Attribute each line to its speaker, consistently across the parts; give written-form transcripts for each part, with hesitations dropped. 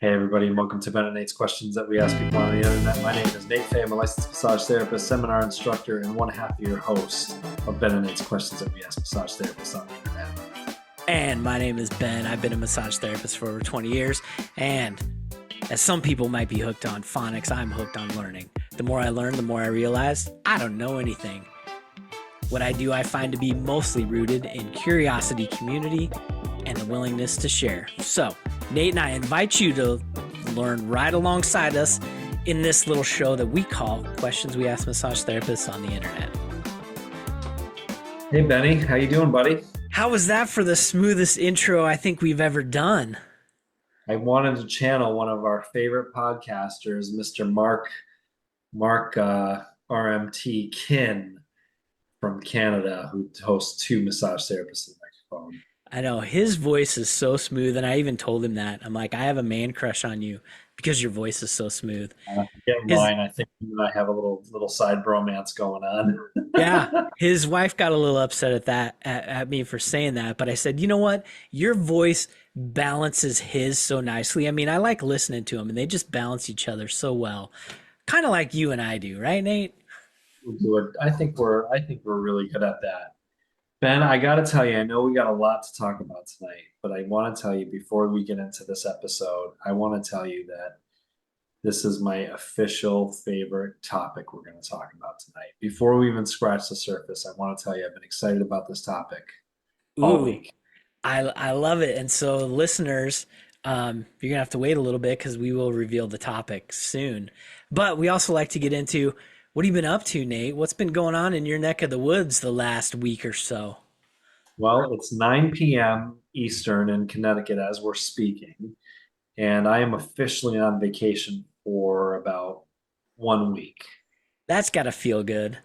Speaker 1: Hey everybody, and welcome to Ben and Nate's Questions That We Ask People on the Internet. My name is Nate Fay. I'm a licensed massage therapist, seminar instructor, and 1/2-year host of Ben and Nate's Questions That We Ask Massage Therapists on the Internet.
Speaker 2: And my name is Ben. I've been a massage therapist for over 20 years. And as some people might be hooked on phonics, I'm hooked on learning. The more I learn, the more I realize I don't know anything. What I do, I find to be mostly rooted in curiosity, community, and the willingness to share. So, Nate and I invite you to learn right alongside us in this little show that we call Questions We Ask Massage Therapists on the Internet.
Speaker 1: Hey Benny, how you doing, buddy?
Speaker 2: How was that for the smoothest intro I think we've ever done?
Speaker 1: I wanted to channel one of our favorite podcasters, Mr. Mark RMT Kin from Canada, who hosts two massage therapists in the microphone.
Speaker 2: I know his voice is so smooth, and I even told him that. I'm like, I have a man crush on you because your voice is so smooth.
Speaker 1: Get in line. I think you and I have a little side bromance going on.
Speaker 2: Yeah, his wife got a little upset at that at me for saying that, but I said, you know what? Your voice balances his so nicely. I mean, I like listening to him, and they just balance each other so well, kind of like you and I do, right, Nate?
Speaker 1: I think we're really good at that. Ben, I got to tell you, I know we got a lot to talk about tonight, but I want to tell you before we get into this episode, I want to tell you that this is my official favorite topic we're going to talk about tonight. Before we even scratch the surface, I want to tell you I've been excited about this topic all
Speaker 2: Ooh,
Speaker 1: week.
Speaker 2: I love it. And so, listeners, you're gonna have to wait a little bit because we will reveal the topic soon. But we also like to get into what have you been up to, Nate? What's been going on in your neck of the woods the last week or so?
Speaker 1: Well, it's 9 p.m. Eastern in Connecticut as we're speaking, and I am officially on vacation for about 1 week.
Speaker 2: That's gotta feel good.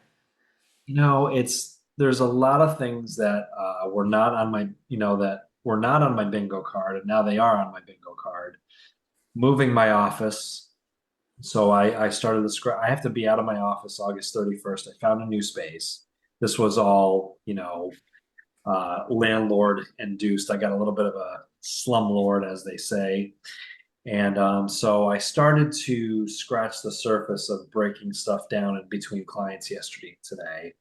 Speaker 1: There's a lot of things that were not on my, that were not on my bingo card, and now they are on my bingo card. Moving my office. So I started the script. I have to be out of my office August 31st. I found a new space. This was all, landlord induced. I got a little bit of a slumlord, as they say. And so I started to scratch the surface of breaking stuff down in between clients yesterday and today.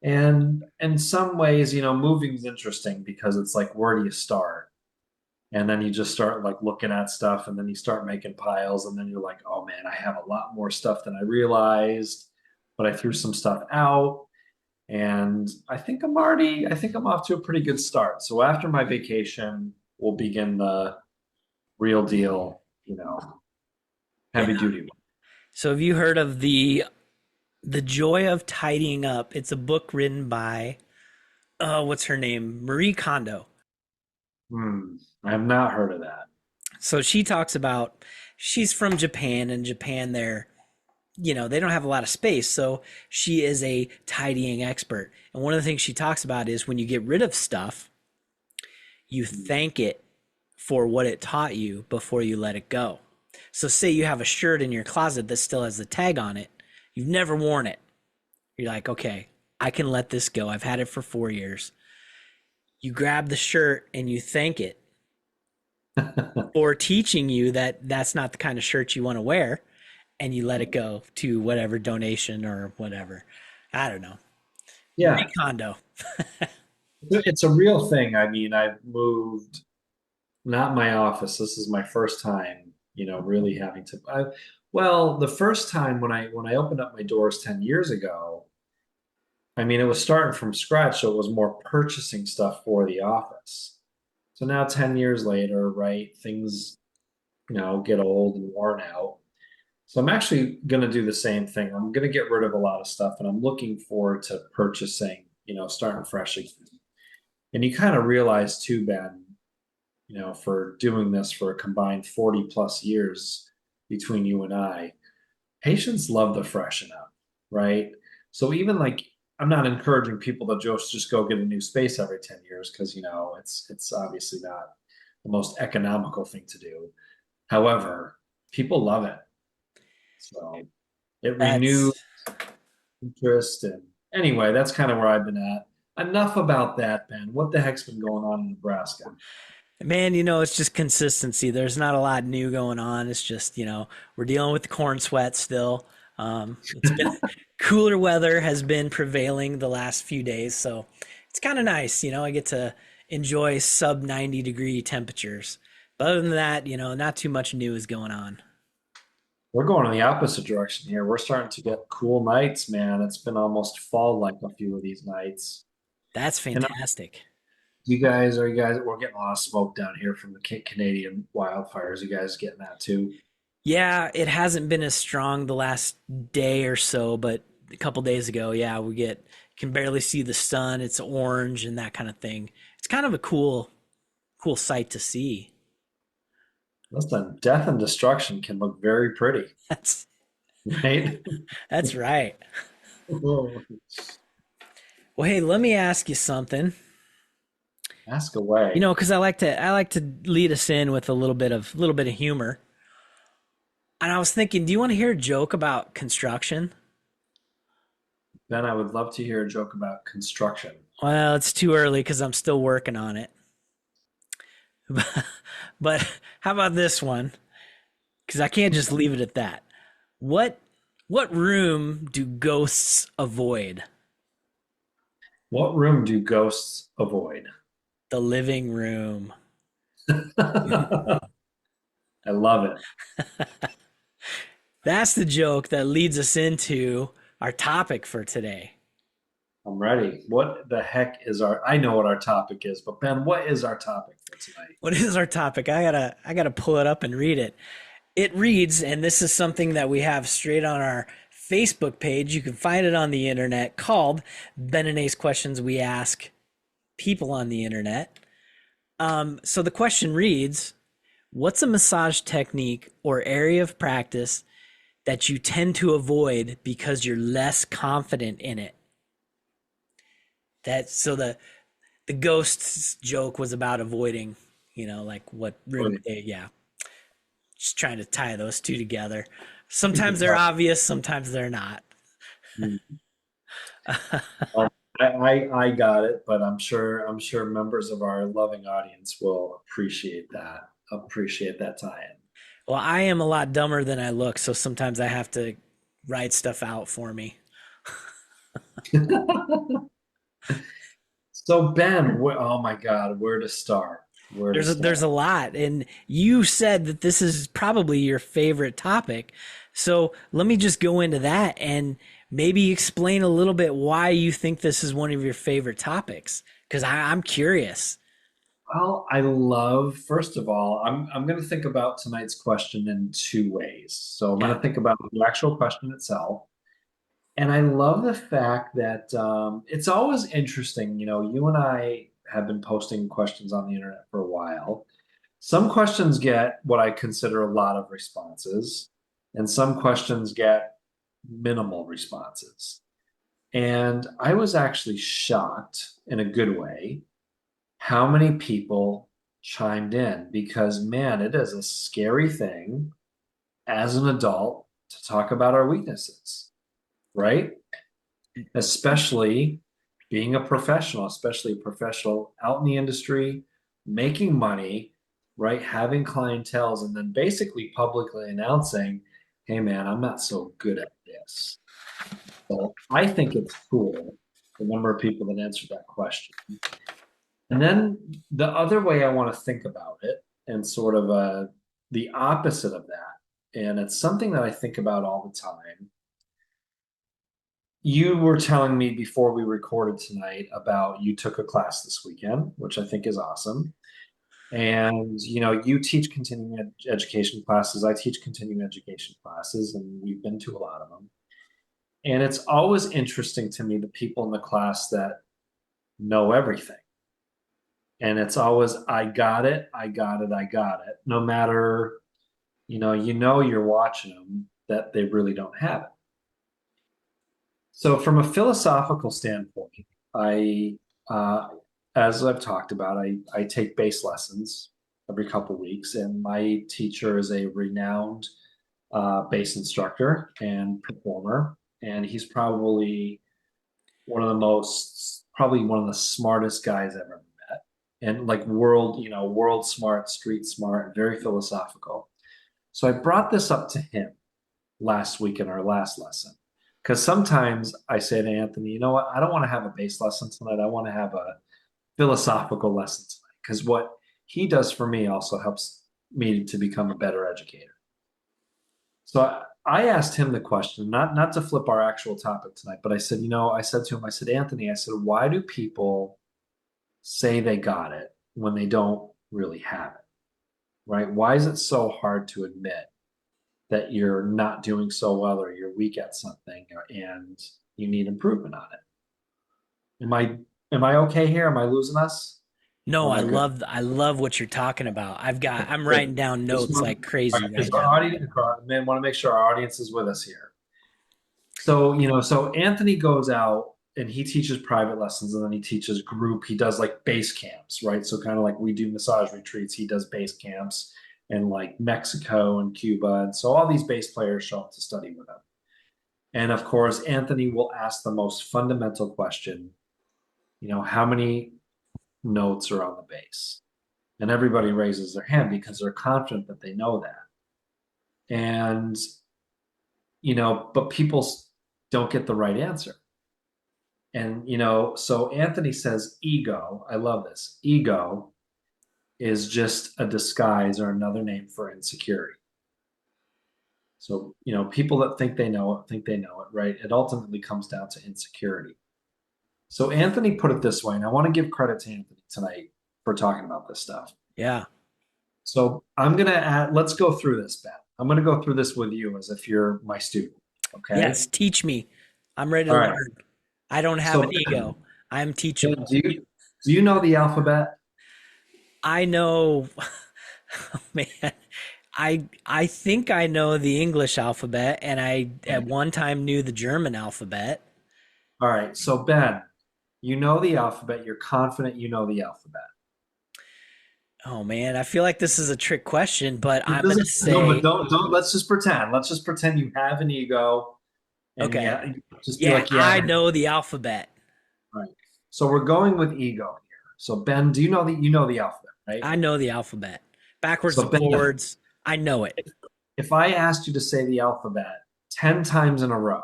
Speaker 1: And in some ways, moving is interesting because it's like, where do you start? And then you just start like looking at stuff and then you start making piles. And then you're like, oh man, I have a lot more stuff than I realized, but I threw some stuff out. And I think I'm off to a pretty good start. So after my vacation, we'll begin the real deal, heavy
Speaker 2: Yeah.
Speaker 1: duty.
Speaker 2: So have you heard of the Joy of Tidying Up? It's a book written by what's her name? Marie Kondo.
Speaker 1: I have not heard of that.
Speaker 2: So she talks about she's from Japan, and Japan they're they don't have a lot of space, so she is a tidying expert. And one of the things she talks about is when you get rid of stuff, you thank it for what it taught you before you let it go. So say you have a shirt in your closet that still has the tag on it. You've never worn it. You're like, okay, I can let this go. I've had it for 4 years. You grab the shirt and you thank it for teaching you that that's not the kind of shirt you want to wear, and you let it go to whatever donation or whatever. I don't know. Marie
Speaker 1: Yeah,
Speaker 2: Kondo.
Speaker 1: it's a real thing. I mean, I've moved, not my office. This is my first time, really having to. Well, the first time when I opened up my doors 10 years ago, I mean, it was starting from scratch, so it was more purchasing stuff for the office. So now 10 years later, right, things, get old and worn out. So I'm actually going to do the same thing. I'm going to get rid of a lot of stuff and I'm looking forward to purchasing, starting fresh again. And you kind of realize too, Ben, for doing this for a combined 40 plus years between you and I, patients love the freshen up, right? So even like I'm not encouraging people to just go get a new space every 10 years because it's obviously not the most economical thing to do. However, people love it. So it renews
Speaker 2: That's
Speaker 1: interest. And anyway, that's kind of where I've been at. Enough about that, Ben. What the heck's been going on in Nebraska?
Speaker 2: Man, it's just consistency. There's not a lot new going on. It's just, we're dealing with the corn sweat still. It's been cooler weather has been prevailing the last few days, so it's kind of nice. I get to enjoy sub 90-degree temperatures. But other than that, not too much new is going on.
Speaker 1: We're going in the opposite direction here. We're starting to get cool nights, man. It's been almost fall like a few of these nights.
Speaker 2: That's
Speaker 1: And
Speaker 2: fantastic.
Speaker 1: we're getting a lot of smoke down here from the Canadian wildfires. You guys getting that too?
Speaker 2: Yeah, it hasn't been as strong the last day or so, but a couple days ago, yeah, we get can barely see the sun. It's orange and that kind of thing. It's kind of a cool sight to see.
Speaker 1: Listen, death and destruction can look very pretty,
Speaker 2: That's
Speaker 1: right?
Speaker 2: that's right. Well, hey, let me ask you something.
Speaker 1: Ask away.
Speaker 2: Because I like to lead us in with a little bit of humor. And I was thinking, do you want to hear a joke about construction?
Speaker 1: Ben, I would love to hear a joke about construction.
Speaker 2: Well, it's too early because I'm still working on it. But how about this one? Because I can't just leave it at that. What what room do ghosts avoid?
Speaker 1: What room do ghosts avoid?
Speaker 2: The living room.
Speaker 1: I love it.
Speaker 2: That's the joke that leads us into our topic for today.
Speaker 1: I'm ready. What the heck is I know what our topic is, but Ben, what is our topic for tonight?
Speaker 2: What is our topic? I gotta pull it up and read it. It reads, and this is something that we have straight on our Facebook page. You can find it on the internet called Ben and Ace Questions We Ask People on the Internet. So the question reads, what's a massage technique or area of practice that you tend to avoid because you're less confident in it? The ghosts joke was about avoiding, like what room they, yeah. Just trying to tie those two together. Sometimes they're obvious, sometimes they're not.
Speaker 1: Um, I got it, but I'm sure members of our loving audience will appreciate that tie-in.
Speaker 2: Well, I am a lot dumber than I look, so sometimes I have to write stuff out for me.
Speaker 1: So Ben, oh my God, where to start? Where to
Speaker 2: There's a
Speaker 1: start?
Speaker 2: lot, and you said that this is probably your favorite topic. So let me just go into that and maybe explain a little bit why you think this is one of your favorite topics. Because I'm curious.
Speaker 1: Well, first of all, I'm going to think about tonight's question in two ways. So I'm going
Speaker 2: Yeah.
Speaker 1: to think about the actual question itself. And I love the fact that it's always interesting. You and I have been posting questions on the internet for a while. Some questions get what I consider a lot of responses, and some questions get minimal responses. And I was actually shocked in a good way how many people chimed in because, man, it is a scary thing as an adult to talk about our weaknesses, right? Especially being a professional, especially a professional out in the industry, making money, right? Having clientels, and then basically publicly announcing, hey, man, I'm not so good at this. So I think it's cool, the number of people that answered that question. And then the other way I want to think about it, and sort of the opposite of that, and it's something that I think about all the time. You were telling me before we recorded tonight about you took a class this weekend, which I think is awesome. And you teach continuing education classes. I teach continuing education classes, and we've been to a lot of them. And it's always interesting to me the people in the class that know everything. And it's always, I got it, I got it, I got it. No matter, you're watching them that they really don't have it. So, from a philosophical standpoint, I, uh, as I've talked about, I take bass lessons every couple of weeks, and my teacher is a renowned bass instructor and performer, and he's probably one of the smartest guys I've ever met. and like world, world smart, street smart, very philosophical. So I brought this up to him last week in our last lesson. Because sometimes I say to Anthony, you know what? I don't want to have a bass lesson tonight. I want to have a philosophical lesson tonight. Because what he does for me also helps me to become a better educator. So I asked him the question, not to flip our actual topic tonight, but I said, I said to him, I said, Anthony, I said, why do people say they got it when they don't really have it? Right? Why is it so hard to admit that you're not doing so well or you're weak at something and you need improvement on it? Am I okay here? Am I losing us?
Speaker 2: No,
Speaker 1: Or am I good?
Speaker 2: I love what you're talking about. I'm
Speaker 1: Good.
Speaker 2: writing down
Speaker 1: Just
Speaker 2: notes
Speaker 1: want,
Speaker 2: like
Speaker 1: all
Speaker 2: crazy
Speaker 1: right, because
Speaker 2: right
Speaker 1: our
Speaker 2: now.
Speaker 1: audience, man, want to make sure our audience is with us here. So, so Anthony goes out and he teaches private lessons and then he teaches group. He does like base camps, right? So kind of like we do massage retreats, he does base camps in like Mexico and Cuba. And so all these bass players show up to study with him. And of course, Anthony will ask the most fundamental question, how many notes are on the bass? And everybody raises their hand because they're confident that they know that. And, but people don't get the right answer. And, so Anthony says ego. I love this. Ego is just a disguise or another name for insecurity. So, people that think they know it, right? It ultimately comes down to insecurity. So Anthony put it this way, and I want to give credit to Anthony tonight for talking about this stuff.
Speaker 2: Yeah.
Speaker 1: So I'm gonna add, let's go through this, Ben. I'm gonna go through this with you as if you're my student. Okay.
Speaker 2: Yes, teach me. I'm ready to
Speaker 1: All right.
Speaker 2: learn. I don't have
Speaker 1: So
Speaker 2: an ego. I'm
Speaker 1: Ben,
Speaker 2: teachable.
Speaker 1: do you know the alphabet?
Speaker 2: I know, oh, man. I think I know the English alphabet, and I at
Speaker 1: Okay.
Speaker 2: one time knew the German alphabet.
Speaker 1: All right. So Ben, you know the alphabet. You're confident you know the alphabet.
Speaker 2: Oh man, I feel like this is a trick question, but
Speaker 1: It
Speaker 2: I'm gonna
Speaker 1: doesn't, no, but
Speaker 2: say,
Speaker 1: don't, let's just pretend. Let's just pretend you have an ego and
Speaker 2: okay,
Speaker 1: yeah, just be
Speaker 2: yeah,
Speaker 1: like, yeah.
Speaker 2: I know the alphabet.
Speaker 1: Right. So we're going with ego here. So Ben, do you know the alphabet, right?
Speaker 2: I know the alphabet. Backwards to
Speaker 1: So Ben,
Speaker 2: forwards, I know it.
Speaker 1: if I asked you to say the alphabet 10 times in a row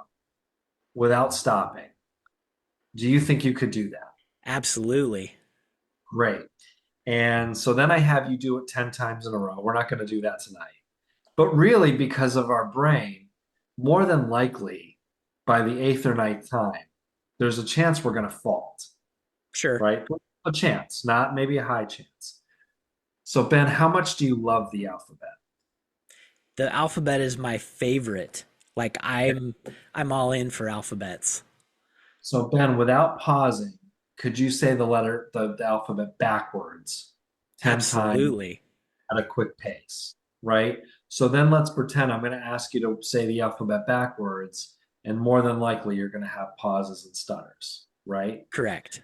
Speaker 1: without stopping, do you think you could do that?
Speaker 2: Absolutely.
Speaker 1: Great. And so then I have you do it 10 times in a row. We're not going to do that tonight. But really, because of our brain, more than likely by the eighth or ninth time, there's a chance we're going to fault,
Speaker 2: Sure.
Speaker 1: right? A chance, not maybe a high chance. So, Ben, how much do you love the alphabet?
Speaker 2: The alphabet is my favorite. Like I'm all in for alphabets.
Speaker 1: So, Ben, without pausing, could you say the alphabet backwards 10 times
Speaker 2: Absolutely.
Speaker 1: at a quick pace, right? So then let's pretend I'm going to ask you to say the alphabet backwards, and more than likely you're going to have pauses and stutters, right?
Speaker 2: Correct.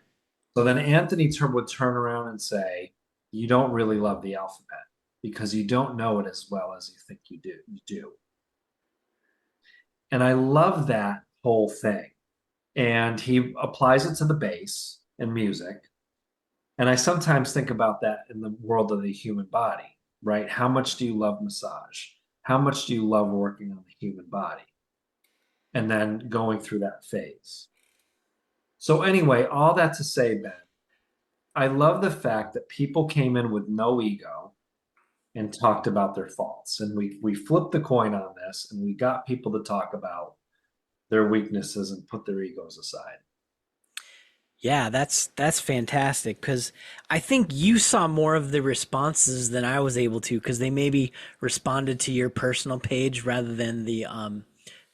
Speaker 1: So then Anthony would turn around and say, "You don't really love the alphabet because you don't know it as well as you think you do. You do." And I love that whole thing. And he applies it to the bass and music. And I sometimes think about that in the world of the human body, right? How much do you love massage? How much do you love working on the human body? And then going through that phase. So, anyway, all that to say, Ben, I love the fact that people came in with no ego and talked about their faults. And we flipped the coin on this and we got people to talk about their weaknesses and put their egos aside.
Speaker 2: Yeah, that's fantastic because I think you saw more of the responses than I was able to because they maybe responded to your personal page rather than the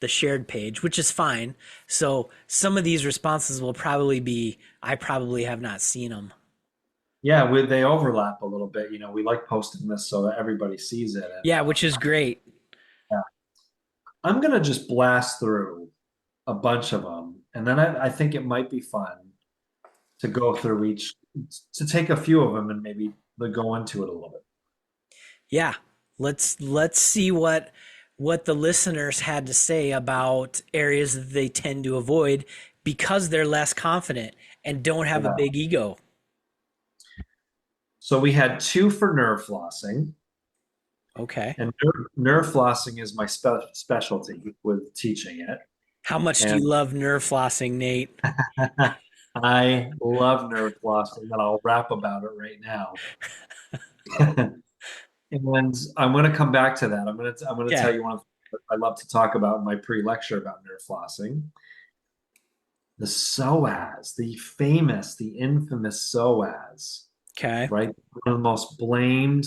Speaker 2: shared page, which is fine. So some of these responses will probably be I probably have not seen them.
Speaker 1: Yeah, they overlap a little bit. We like posting this so that everybody sees it. And
Speaker 2: Yeah, which is great.
Speaker 1: yeah. I'm gonna just blast through a bunch of them, and then I think it might be fun to go through each, to take a few of them and maybe go into it a little bit.
Speaker 2: Yeah, let's see what the listeners had to say about areas that they tend to avoid because they're less confident and don't have a
Speaker 1: Yeah.
Speaker 2: big ego.
Speaker 1: So we had two for nerve flossing,
Speaker 2: Okay.
Speaker 1: and nerve flossing is my specialty with teaching it.
Speaker 2: How much do you
Speaker 1: And
Speaker 2: love nerve flossing, Nate?
Speaker 1: I love nerve flossing, and I'll rap about it right now. And I'm going to come back to that. I'm going to
Speaker 2: Yeah.
Speaker 1: tell you one of the things that I love to talk about in my pre-lecture about nerve flossing. The psoas, the famous, the infamous psoas,
Speaker 2: Okay.
Speaker 1: right? One of the most blamed,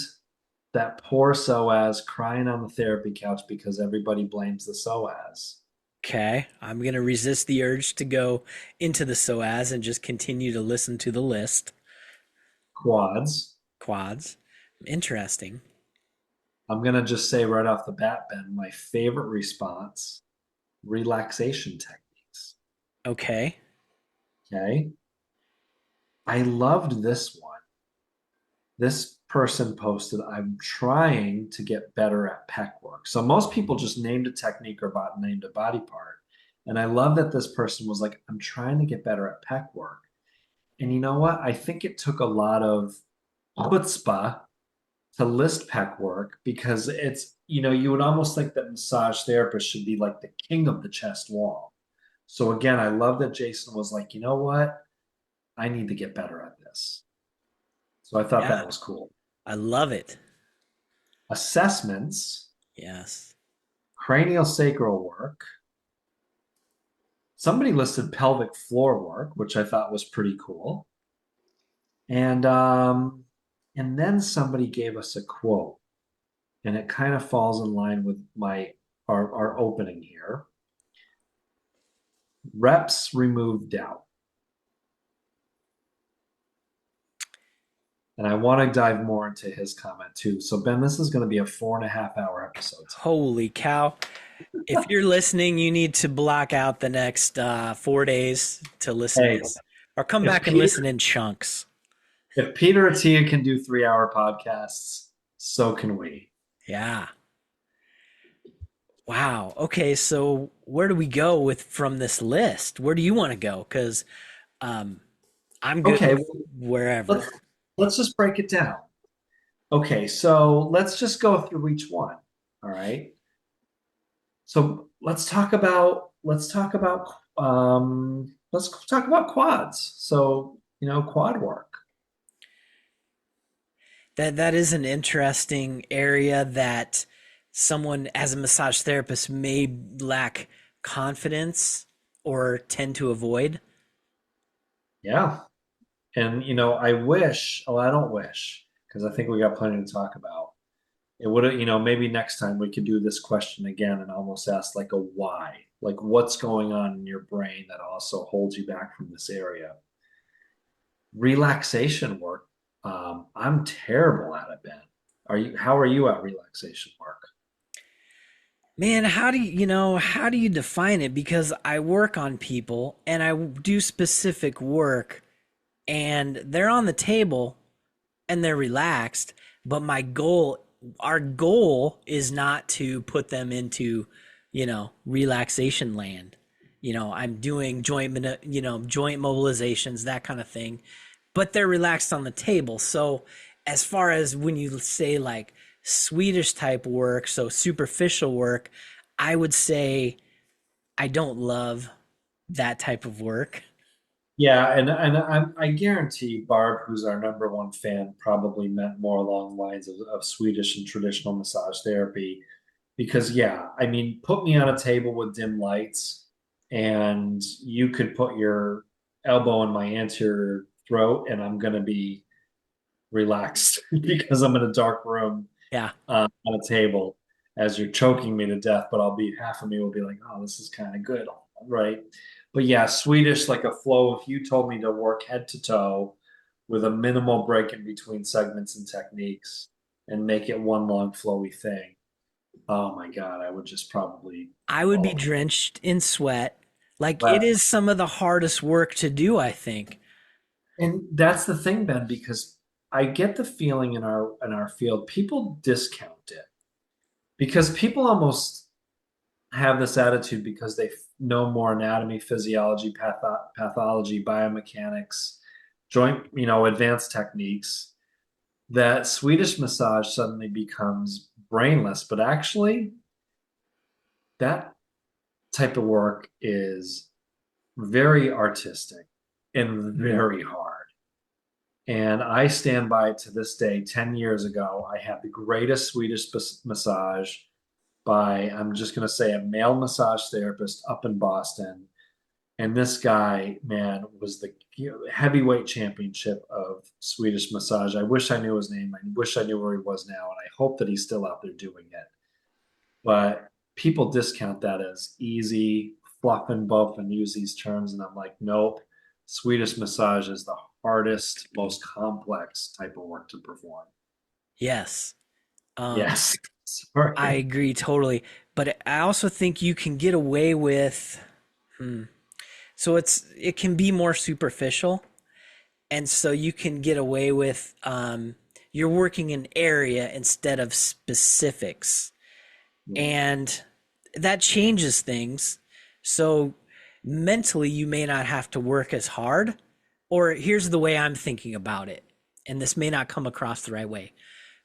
Speaker 1: that poor psoas crying on the therapy couch because everybody blames the psoas.
Speaker 2: Okay. I'm going to resist the urge to go into the SOAS and just continue to listen to the list.
Speaker 1: Quads.
Speaker 2: Quads. Interesting.
Speaker 1: I'm going to just say right off the bat, Ben, my favorite response, relaxation techniques.
Speaker 2: Okay.
Speaker 1: Okay. I loved this one. This person posted, I'm trying to get better at pec work. So most people just named a technique or named a body part. And I love that this person was like, I'm trying to get better at pec work. And you know what? I think it took a lot of chutzpah to list pec work because you would almost think that massage therapist should be like the king of the chest wall. So again, I love that Jason was like, you know what? I need to get better at this. So I thought
Speaker 2: Yeah.
Speaker 1: that was cool.
Speaker 2: I love it.
Speaker 1: Assessments,
Speaker 2: Yes.
Speaker 1: cranial sacral work. Somebody listed pelvic floor work, which I thought was pretty cool. And and then somebody gave us a quote, and it kind of falls in line with our opening here. Reps remove doubt. And I want to dive more into his comment too. So Ben, this is going to be a 4.5 hour episode today.
Speaker 2: Holy cow. If you're listening, you need to block out the next 4 days to listen to
Speaker 1: Hey,
Speaker 2: this, or come
Speaker 1: if
Speaker 2: back and
Speaker 1: Peter
Speaker 2: listen in chunks.
Speaker 1: if Peter Attia can do 3 hour podcasts, so can we.
Speaker 2: Yeah. Wow. Okay. So where do we go with from this list? Where do you want to go? Because um, I'm good
Speaker 1: Okay,
Speaker 2: with
Speaker 1: well,
Speaker 2: wherever.
Speaker 1: let's just break it down. Okay, so let's just go through each one. All right. So let's talk about quads. So, quad work.
Speaker 2: That is an interesting area that someone as a massage therapist may lack confidence or tend to avoid.
Speaker 1: Yeah. And I wish, well, I don't wish, because I think we got plenty to talk about. It would have, maybe next time we could do this question again and almost ask like a why. Like what's going on in your brain that also holds you back from this area? Relaxation work. I'm terrible at it, Ben. How are you at relaxation work?
Speaker 2: Man, how do you define it? Because I work on people and I do specific work and they're on the table and they're relaxed, but our goal is not to put them into, relaxation land. I'm doing joint mobilizations, that kind of thing, but they're relaxed on the table. So as far as when you say like Swedish type work, so superficial work, I would say I don't love that type of work.
Speaker 1: Yeah, and I guarantee Barb, who's our number one fan, probably meant more along the lines of Swedish and traditional massage therapy. Because yeah, I mean, put me on a table with dim lights, and you could put your elbow in my anterior throat, and I'm gonna be relaxed because I'm in a dark room
Speaker 2: Yeah,
Speaker 1: on a table as you're choking me to death. But half of me will be like, oh, this is kind of good, right? But yeah, Swedish, like a flow. If you told me to work head to toe with a minimal break in between segments and techniques and make it one long flowy thing, oh my God, I would just probably
Speaker 2: I would be
Speaker 1: fall apart.
Speaker 2: drenched in sweat. Like it
Speaker 1: But
Speaker 2: is some of the hardest work to do, I think.
Speaker 1: and that's the thing, Ben, because I get the feeling in our field, people discount it because people almost have this attitude because they know more anatomy, physiology, pathology, biomechanics, joint, advanced techniques. that Swedish massage suddenly becomes brainless, but actually that type of work is very artistic and very hard. And I stand by it to this day. 10 years ago, I had the greatest Swedish massage by, I'm just going to say, a male massage therapist up in Boston. And this guy, man, was the heavyweight championship of Swedish massage. I wish I knew his name. I wish I knew where he was now. And I hope that he's still out there doing it. But people discount that as easy, fluff and buff, and use these terms. And I'm like, nope. Swedish massage is the hardest, most complex type of work to perform.
Speaker 2: Yes. Um,
Speaker 1: Yes.
Speaker 2: I
Speaker 1: Sorry.
Speaker 2: agree totally. But I also think you can get away with, hmm, so it can be more superficial. And so you can get away with, you're working an area instead of specifics. And that changes things. So mentally, you may not have to work as hard. Or here's the way I'm thinking about it. And this may not come across the right way.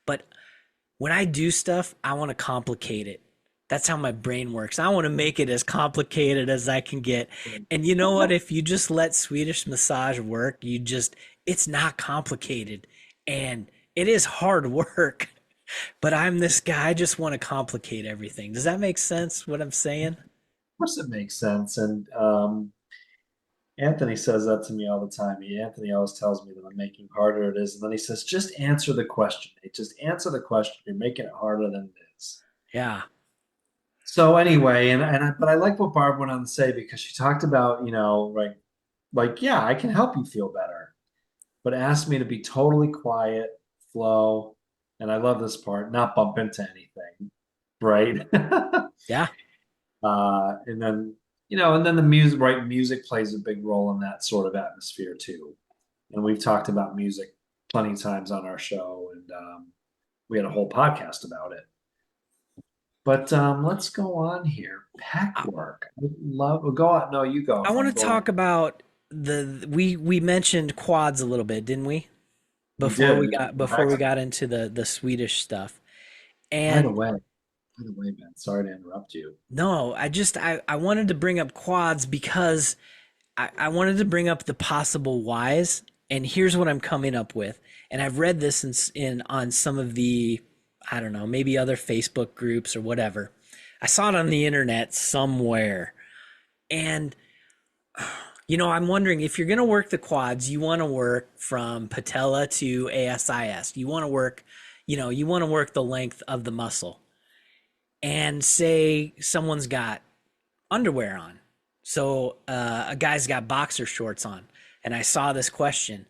Speaker 2: But when I do stuff, I want to complicate it. That's how my brain works. I want to make it as complicated as I can get. And you know what? If you just let Swedish massage work, it's not complicated. And it is hard work. But I'm this guy, I just want to complicate everything. Does that make sense what I'm saying?
Speaker 1: Of course, it makes sense. And Anthony says that to me all the time. Anthony always tells me that I'm making harder it is. And then he says, just answer the question. Hey, just answer the question. You're making it harder than it is.
Speaker 2: Yeah.
Speaker 1: So anyway, but I like what Barb went on to say because she talked about, like, yeah, I can help you feel better, but asked me to be totally quiet, flow, and I love this part, not bump into anything, right?
Speaker 2: Yeah.
Speaker 1: And then the music, right? Music plays a big role in that sort of atmosphere too. And we've talked about music plenty of times on our show, and we had a whole podcast about it. But let's go on here. Pack
Speaker 2: I,
Speaker 1: work. I love. Go on. No, you go.
Speaker 2: I want
Speaker 1: I'm
Speaker 2: to
Speaker 1: going.
Speaker 2: talk about we mentioned quads a little bit, didn't we?
Speaker 1: We did. We
Speaker 2: Before we got into the Swedish stuff.
Speaker 1: by
Speaker 2: And
Speaker 1: the way, by the way, Ben. Sorry to interrupt you.
Speaker 2: no, I wanted to bring up quads because I wanted to bring up the possible whys. And here's what I'm coming up with. And I've read this in on some of the, I don't know, maybe other Facebook groups or whatever. I saw it on the internet somewhere. And I'm wondering if you're going to work the quads, you want to work from patella to ASIS. You want to work, you want to work the length of the muscle. And say someone's got underwear on. So a guy's got boxer shorts on. And I saw this question: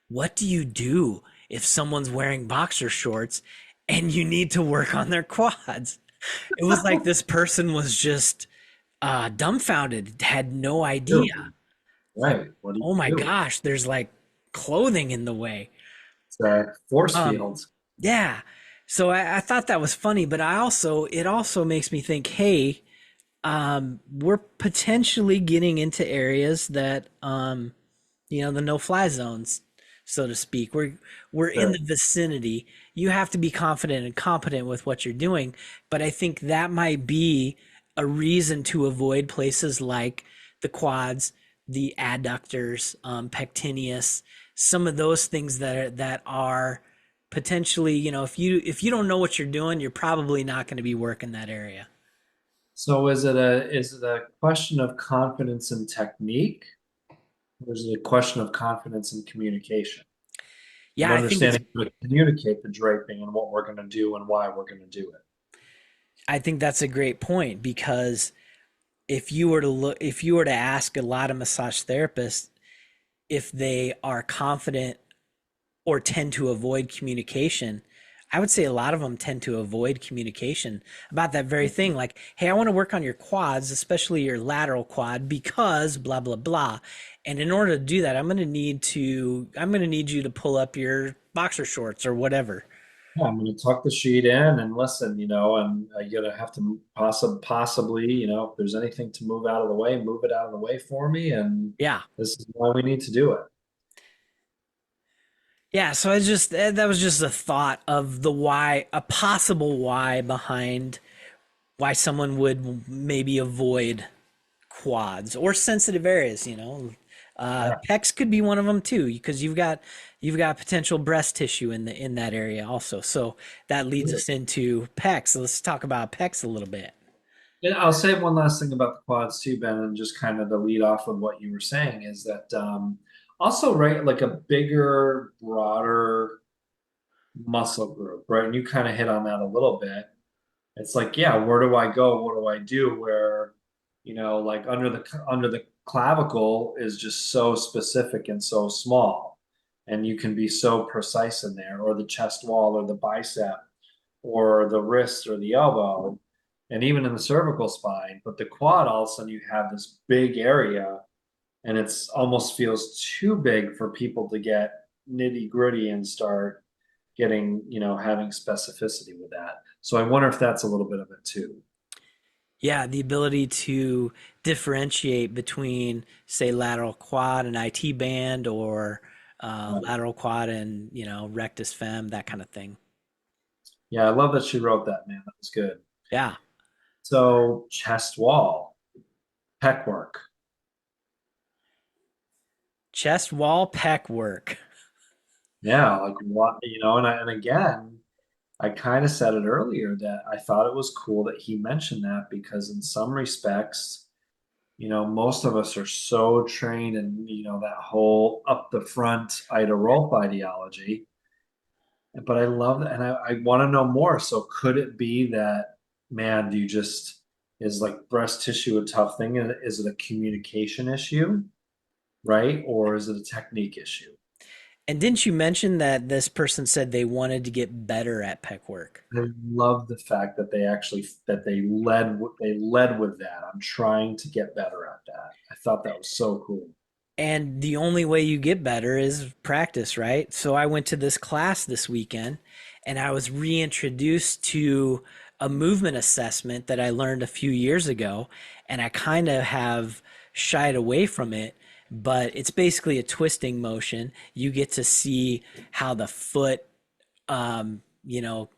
Speaker 2: what do you do if someone's wearing boxer shorts and you need to work on their quads? It was like this person was just dumbfounded, had no idea.
Speaker 1: Ew.
Speaker 2: It's like,
Speaker 1: Right. What do
Speaker 2: oh my
Speaker 1: you do?
Speaker 2: gosh, there's like clothing in the way.
Speaker 1: It's force
Speaker 2: Um,
Speaker 1: fields.
Speaker 2: yeah. So I thought that was funny, but it also makes me think, hey, we're potentially getting into areas that, the no-fly zones, so to speak. We're in the
Speaker 1: Sure.
Speaker 2: vicinity. You have to be confident and competent with what you're doing, but I think that might be a reason to avoid places like the quads, the adductors, pectineus, some of those things that are potentially, if you don't know what you're doing, you're probably not going to be working that area.
Speaker 1: So is it a question of confidence in technique, or is it a question of confidence in communication and
Speaker 2: Yeah,
Speaker 1: understanding how to communicate the draping and what we're going to do and why we're going to do it?
Speaker 2: I think that's a great point because if you were to ask a lot of massage therapists if they are confident or tend to avoid communication, I would say a lot of them tend to avoid communication about that very thing. Like, hey, I want to work on your quads, especially your lateral quad, because blah blah blah. And in order to do that, I'm gonna need you to pull up your boxer shorts or whatever.
Speaker 1: Yeah, I'm going to tuck the sheet in and listen, and you're going to have to possibly, if there's anything to move out of the way, move it out of the way for me. And
Speaker 2: Yeah.
Speaker 1: this is why we need to do it.
Speaker 2: Yeah, so I just that was just a thought of the why, a possible why behind why someone would maybe avoid quads or sensitive areas.
Speaker 1: Yeah.
Speaker 2: Pecs could be one of them too, because you've got potential breast tissue in that area also. So that leads us into pecs. So let's talk about pecs a little bit.
Speaker 1: And I'll say one last thing about the quads too, Ben, and just kind of to lead off with what you were saying is that also, right, like a bigger, broader muscle group, right? And you kind of hit on that a little bit. It's like, yeah, where do I go? What do I do? Where, like under the clavicle is just so specific and so small, and you can be so precise in there, or the chest wall, or the bicep, or the wrist, or the elbow, and even in the cervical spine. But the quad, all of a sudden, you have this big area, and it's almost feels too big for people to get nitty gritty and start getting, having specificity with that. So I wonder if that's a little bit of it too.
Speaker 2: Yeah, the ability to differentiate between, say, lateral quad and IT band, or
Speaker 1: Right.
Speaker 2: lateral quad and rectus fem, that kind of thing.
Speaker 1: Yeah, I love that she wrote that, man. That was good.
Speaker 2: Yeah,
Speaker 1: So chest wall, pec work.
Speaker 2: chest wall pec work.
Speaker 1: Yeah, like what, and again, I kind of said it earlier that I thought it was cool that he mentioned that because in some respects, most of us are so trained in, that whole up the front Ida Rolf ideology. But I love that, and I want to know more. So could it be that, man, do you just is like breast tissue a tough thing? And is it a communication issue, right? Or is it a technique issue?
Speaker 2: And didn't you mention that this person said they wanted to get better at pec work?
Speaker 1: I love the fact that they led with that. I'm trying to get better at that. I thought that was so cool.
Speaker 2: And the only way you get better is practice, right? So I went to this class this weekend and I was reintroduced to a movement assessment that I learned a few years ago. And I kind of have shied away from it, but it's basically a twisting motion. You get to see how the foot, um, you know,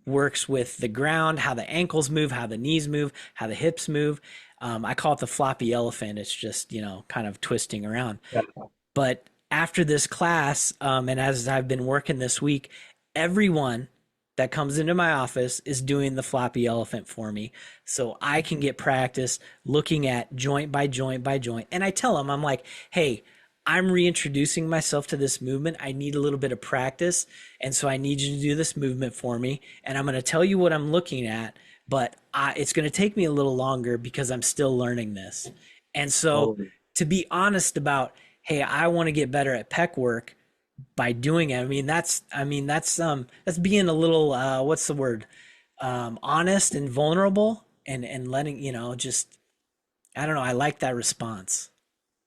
Speaker 2: works with the ground, how the ankles move, how the knees move, how the hips move. I call it the floppy elephant. It's just, kind of twisting around.
Speaker 1: Yeah.
Speaker 2: But after this class, and as I've been working this week, everyone that comes into my office is doing the floppy elephant for me. So I can get practice looking at joint by joint by joint. And I tell them, I'm like, hey, I'm reintroducing myself to this movement. I need a little bit of practice. And so I need you to do this movement for me. And I'm going to tell you what I'm looking at, but it's going to take me a little longer because I'm still learning this. And so
Speaker 1: Totally.
Speaker 2: to be honest about, hey, I want to get better at pec work by doing it. That's being a little what's the word? Honest and vulnerable, and letting, just, I don't know, I like that response.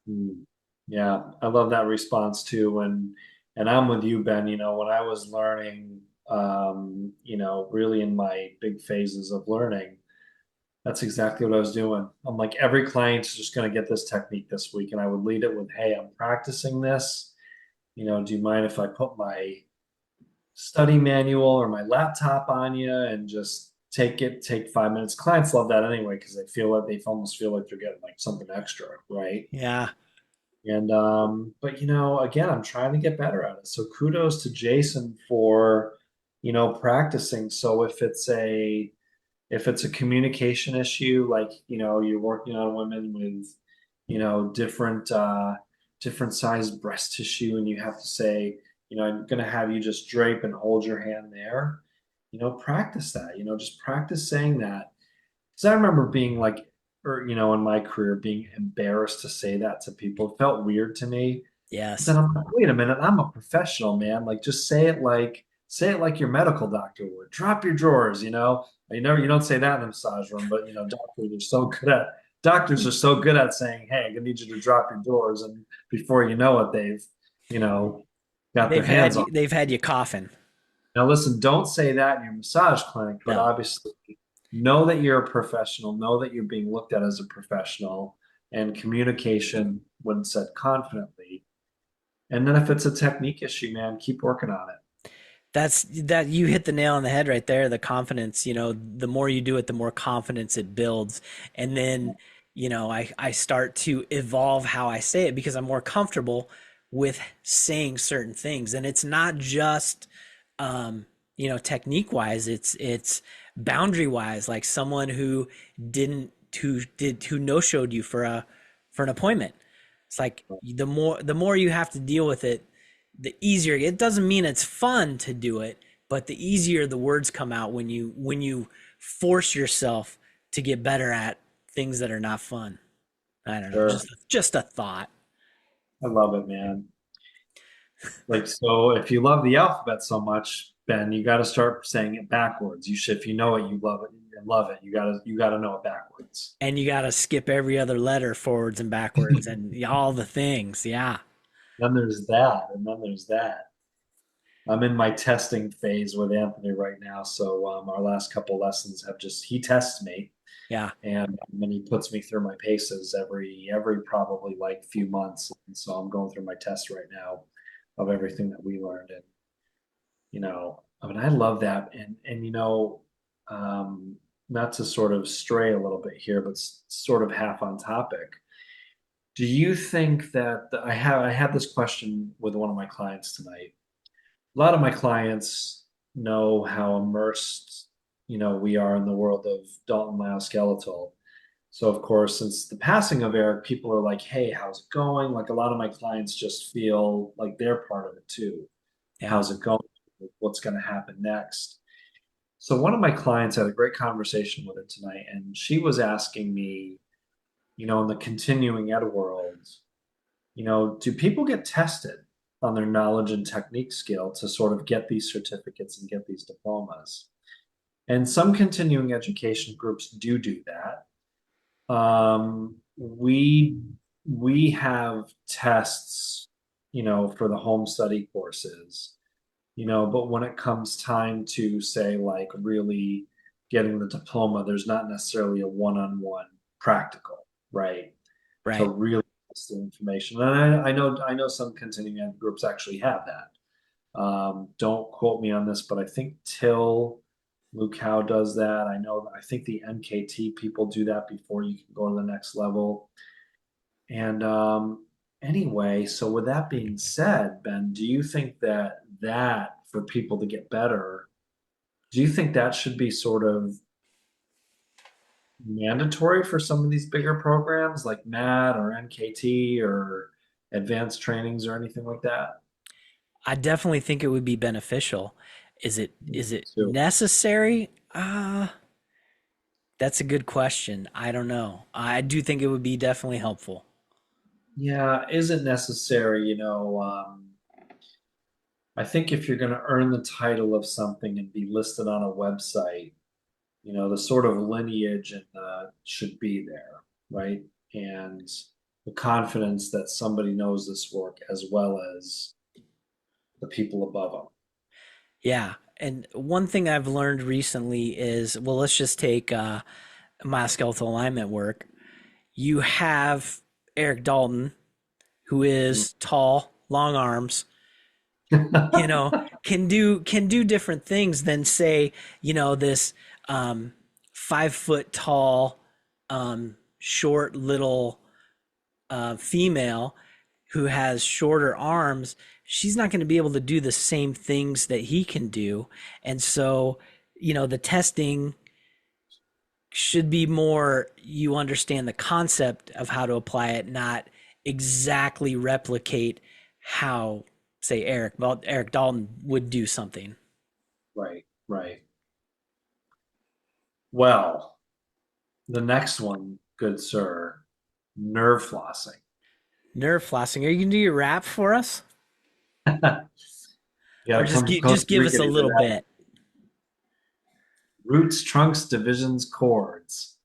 Speaker 1: Mm. Yeah, I love that response too. And I'm with you, Ben. When I was learning, really in my big phases of learning, that's exactly what I was doing. I'm like, every client's just going to get this technique this week. And I would lead it with, hey, I'm practicing this. Do you mind if I put my study manual or my laptop on you and just take 5 minutes? Clients love that anyway because they almost feel like they're getting like something extra, right?
Speaker 2: Yeah.
Speaker 1: And but again, I'm trying to get better at it. So kudos to Jason for, practicing. So if it's a communication issue, like, you're working on women with, different sized breast tissue, and you have to say, I'm gonna have you just drape and hold your hand there, practice that, just practice saying that. Because I remember being like, or in my career, being embarrassed to say that to people. It felt weird to me. But then
Speaker 2: Yes.
Speaker 1: I'm like, wait a minute, I'm a professional, man. Like, just say it like your medical doctor would. Drop your drawers, you don't say that in the massage room, but doctors are so good at saying, hey, I need you to drop your drawers, and before you know it, they've, you know, got their
Speaker 2: They've had
Speaker 1: hands
Speaker 2: you
Speaker 1: on.
Speaker 2: they've had you coughing.
Speaker 1: Now, listen, don't say that in your massage clinic, but
Speaker 2: No.
Speaker 1: obviously know that you're a professional, know that you're being looked at as a professional, and communication, when said confidently, And then if it's a technique issue, man, keep working on it.
Speaker 2: That you hit the nail on the head right there. The confidence, the more you do it, the more confidence it builds. And then, I start to evolve how I say it because I'm more comfortable with saying certain things. And it's not just, technique wise, it's boundary wise, like someone who no showed you for an appointment. It's like the more you have to deal with it, the easier it doesn't mean it's fun to do it, but the easier the words come out when you force yourself to get better at things that are not fun. I don't know,
Speaker 1: Sure.
Speaker 2: just a thought.
Speaker 1: I love it, man. Like, so if you love the alphabet so much, Ben, you got to start saying it backwards. You should, if you know it, you love it, and love it. You got to know it backwards.
Speaker 2: And you got to skip every other letter forwards and backwards and all the things. Yeah.
Speaker 1: Then there's that, and then there's that. I'm in my testing phase with Anthony right now, so our last couple lessons have just he tests me,
Speaker 2: Yeah.
Speaker 1: and then he puts me through my paces every probably like few months, and so I'm going through my tests right now of everything that we learned, and I mean, I love that. And not to sort of stray a little bit here, but sort of half on topic. Do you think that I had this question with one of my clients tonight. A lot of my clients know how immersed, we are in the world of Dalton Myoskeletal. So of course, since the passing of Eric, people are like, "Hey, how's it going?" Like a lot of my clients just feel like they're part of it too.
Speaker 2: Yeah.
Speaker 1: How's it going? What's going to happen next? So one of my clients had a great conversation with her tonight, and she was asking me, in the continuing ed world, do people get tested on their knowledge and technique skill to sort of get these certificates and get these diplomas? And some continuing education groups do that. We have tests, for the home study courses, but when it comes time to say like really getting the diploma, there's not necessarily a one-on-one practical, right? To
Speaker 2: Right.
Speaker 1: really test the information. And I know some continuing ed groups actually have that. Don't quote me on this, but I think Till Luke Howe does that. I think the NKT people do that before you can go to the next level. And anyway, so with that being said, Ben, do you think that for people to get better, do you think that should be sort of mandatory for some of these bigger programs like MAT or NKT or advanced trainings or anything like that?
Speaker 2: I definitely think it would be beneficial. Is it
Speaker 1: So,
Speaker 2: necessary? That's a good question. I don't know. I do think it would be definitely helpful.
Speaker 1: yeah, isn't necessary, I think if you're going to earn the title of something and be listed on a website, the sort of lineage and should be there, right? And the confidence that somebody knows this work as well as the people above them.
Speaker 2: Yeah. And one thing I've learned recently is, well, let's just take myskeletal alignment work. You have Eric Dalton, who is tall, long arms, can do different things than say, this 5 foot tall, short little female who has shorter arms. She's not going to be able to do the same things that he can do. And so, the testing should be more you understand the concept of how to apply it, not exactly replicate how, say, Eric Dalton would do something.
Speaker 1: Right, right. Well, the next one, good sir, nerve flossing.
Speaker 2: Nerve flossing. Are you gonna do your rap for us,
Speaker 1: You
Speaker 2: or
Speaker 1: gotta
Speaker 2: just
Speaker 1: come from
Speaker 2: just
Speaker 1: Costa
Speaker 2: give us
Speaker 1: Rica
Speaker 2: a
Speaker 1: to do
Speaker 2: little
Speaker 1: that.
Speaker 2: bit?
Speaker 1: Roots, trunks, divisions, chords.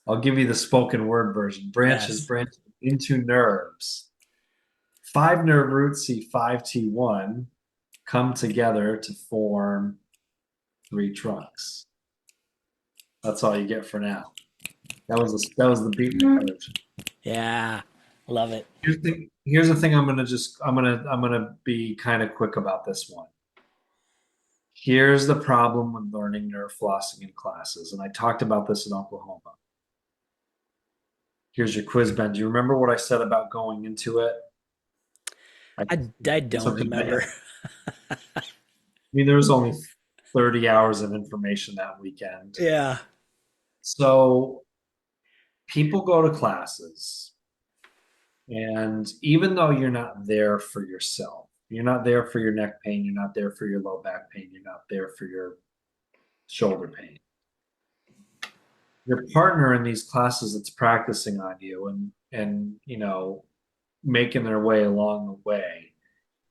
Speaker 1: I'll give you the spoken word version. Branches
Speaker 2: Yes.
Speaker 1: branch into nerves. Five nerve roots, C5T1, come together to form three trunks. That's all you get for now. That was the beat version.
Speaker 2: Yeah. Love it.
Speaker 1: Here's the thing. I'm gonna be kind of quick about this one. Here's the problem with learning nerve flossing in classes, and I talked about this in Oklahoma. Here's your quiz, Ben. Do you remember what I said about going into it? I,
Speaker 2: I don't
Speaker 1: something
Speaker 2: remember.
Speaker 1: I mean, there was only 30 hours of information that weekend.
Speaker 2: Yeah.
Speaker 1: So people go to classes, and even though you're not there for yourself, you're not there for your neck pain, you're not there for your low back pain, you're not there for your shoulder pain. Your partner in these classes that's practicing on you and making their way along the way,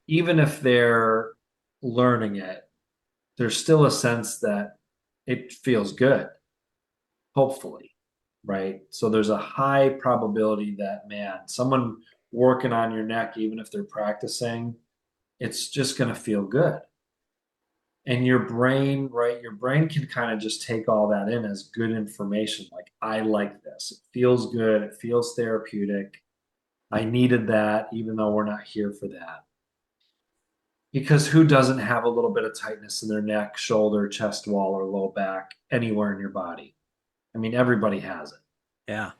Speaker 1: even if they're learning it, there's still a sense that it feels good, hopefully, right? So there's a high probability that, man, someone working on your neck, even if they're practicing, it's just going to feel good. And your brain, right? Your brain can kind of just take all that in as good information. Like, I like this. It feels good. It feels therapeutic. I needed that, even though we're not here for that. Because who doesn't have a little bit of tightness in their neck, shoulder, chest wall, or low back, anywhere in your body? I mean, everybody has it.
Speaker 2: Yeah.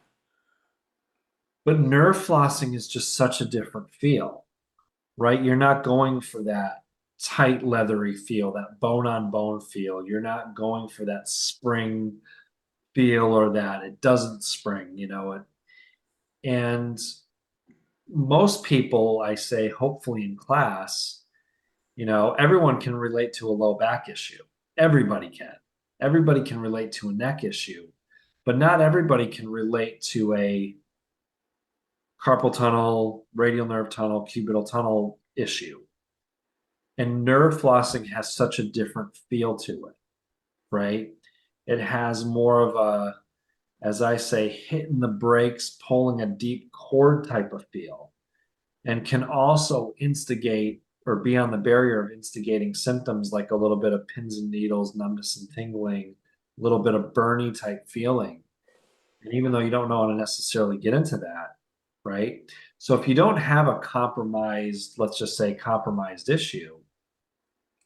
Speaker 1: But nerve flossing is just such a different feel, right? You're not going for that tight, leathery feel, that bone on bone feel. You're not going for that spring feel or that it doesn't spring, and most people, I say, hopefully in class, everyone can relate to a low back issue. Everybody can. Everybody can relate to a neck issue, but not everybody can relate to a carpal tunnel, radial nerve tunnel, cubital tunnel issue. And nerve flossing has such a different feel to it, right? It has more of a, as I say, hitting the brakes, pulling a deep cord type of feel, and can also instigate or be on the barrier of instigating symptoms like a little bit of pins and needles, numbness and tingling, a little bit of burny type feeling. And even though you don't know how to necessarily get into that, right? So if you don't have a compromised, let's just say compromised issue,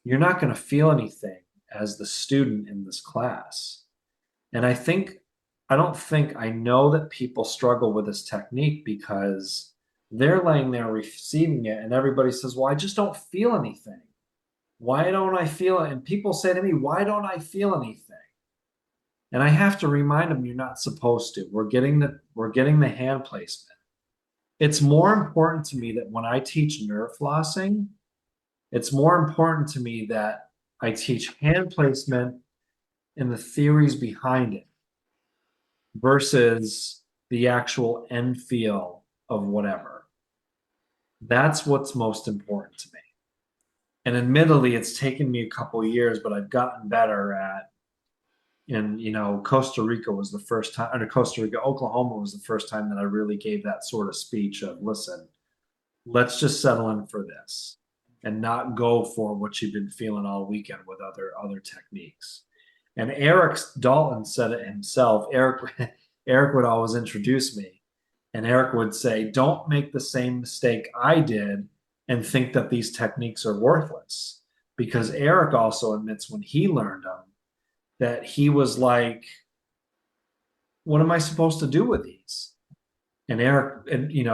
Speaker 1: you're not going to feel anything as the student in this class. And I don't think, I know that people struggle with this technique because they're laying there receiving it and everybody says, well, I just don't feel anything. Why don't I feel it? And people say to me, why don't I feel anything? And I have to remind them, you're not supposed to. We're getting the hand placement. It's more important to me that when I teach nerve flossing, it's more important to me that I teach hand placement and the theories behind it versus the actual end feel of whatever. That's what's most important to me. And admittedly, it's taken me a couple years, but I've gotten better at. And Costa Rica was the first time, or Costa Rica, Oklahoma was the first time that I really gave that sort of speech of, listen, let's just settle in for this and not go for what you've been feeling all weekend with other techniques. And Eric Dalton said it himself. Eric would always introduce me, and Eric would say, "Don't make the same mistake I did and think that these techniques are worthless." Because Eric also admits when he learned them that he was like, "What am I supposed to do with these?" And Eric,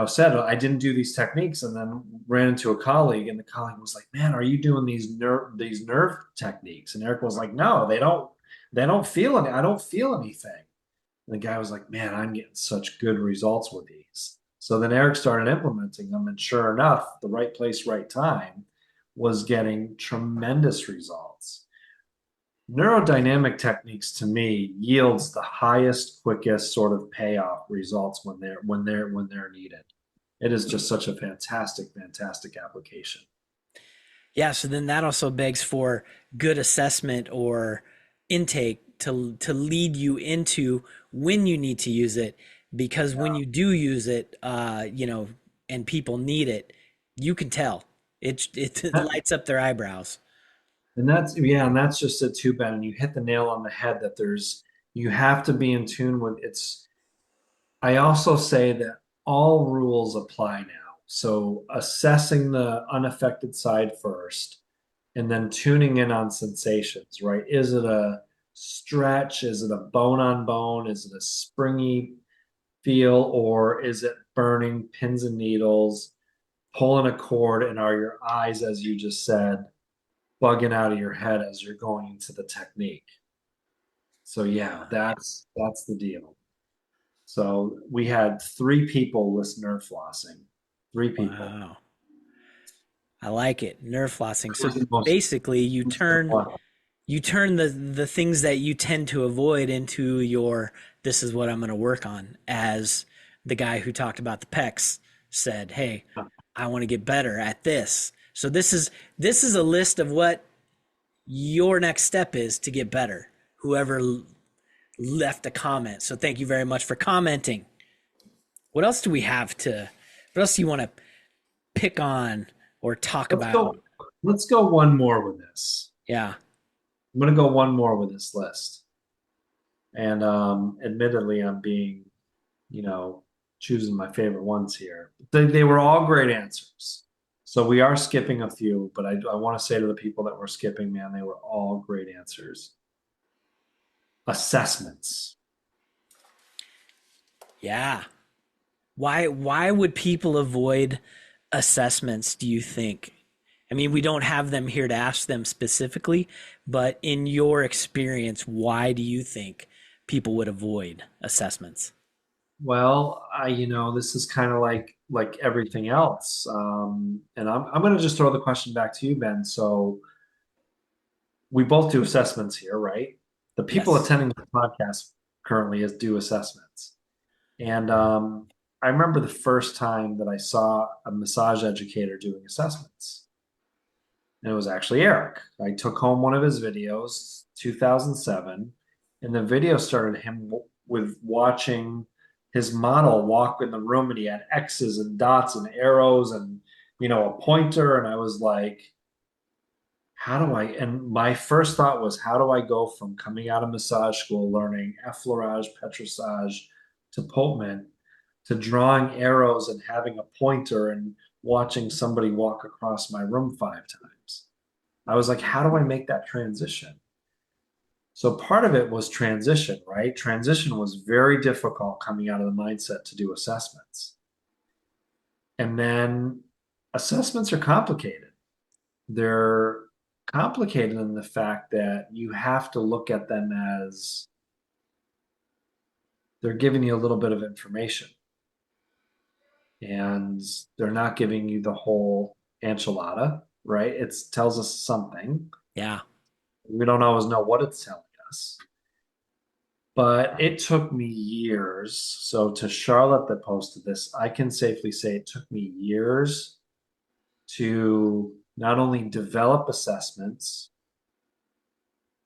Speaker 1: said, "I didn't do these techniques," and then ran into a colleague, and the colleague was like, "Man, are you doing these nerve techniques?" And Eric was like, "No, they don't feel any. I don't feel anything." And the guy was like, "Man, I'm getting such good results with these." So then Eric started implementing them, and sure enough, the right place, right time was getting tremendous results. Neurodynamic techniques to me yields the highest, quickest sort of payoff results when they're needed. It is just such a fantastic, fantastic application.
Speaker 2: Yeah, so then that also begs for good assessment or intake to lead you into when you need to use it, because when
Speaker 1: Yeah.
Speaker 2: you do use it, and people need it, you can tell. It lights up their eyebrows.
Speaker 1: And that's just it too, Ben. And you hit the nail on the head that you have to be in tune with it's. I also say that all rules apply now. So assessing the unaffected side first, and then tuning in on sensations, right? Is it a stretch? Is it a bone on bone? Is it a springy feel? Or is it burning pins and needles, pulling a cord? And are your eyes, as you just said, bugging out of your head as you're going into the technique? So yeah, that's the deal. So we had three people with nerve flossing. Three people.
Speaker 2: Wow. I like it. Nerve flossing.
Speaker 1: It was
Speaker 2: So
Speaker 1: the most
Speaker 2: basically you turn the things that you tend to avoid into your this is what I'm going to work on, as the guy who talked about the pecs said, "Hey, I want to get better at this." So this is a list of what your next step is to get better. Whoever left a comment. So thank you very much for commenting. What else do we have to what else do you want to pick on or talk
Speaker 1: Let's
Speaker 2: about?
Speaker 1: go. Let's go one more with this.
Speaker 2: Yeah.
Speaker 1: I'm gonna go one more with this list. And admittedly, I'm being, you know, choosing my favorite ones here. They were all great answers. So we are skipping a few, but I want to say to the people that were skipping, man, they were all great answers. Assessments.
Speaker 2: Yeah. Why would people avoid assessments, do you think? I mean, we don't have them here to ask them specifically, but in your experience, why do you think people would avoid assessments?
Speaker 1: Well, this is kind of like everything else. And I'm going to just throw the question back to you, Ben. So we both do assessments here, right? The people
Speaker 2: Yes.
Speaker 1: attending the podcast currently is do assessments. And I remember the first time that I saw a massage educator doing assessments. And it was actually Eric. I took home one of his videos, 2007, and the video started him with watching his model walk in the room, and he had X's and dots and arrows and a pointer. And I was like, how do I? And my first thought was, how do I go from coming out of massage school learning effleurage, petrissage to Polkman to drawing arrows and having a pointer and watching somebody walk across my room 5 times? I was like, how do I make that transition? So part of it was transition, right? Transition was very difficult coming out of the mindset to do assessments. And then assessments are complicated. They're complicated in the fact that you have to look at them as they're giving you a little bit of information, and they're not giving you the whole enchilada, right? It tells us something.
Speaker 2: Yeah.
Speaker 1: We don't always know what it's telling us. But it took me years. So to Charlotte that posted this, I can safely say it took me years to not only develop assessments,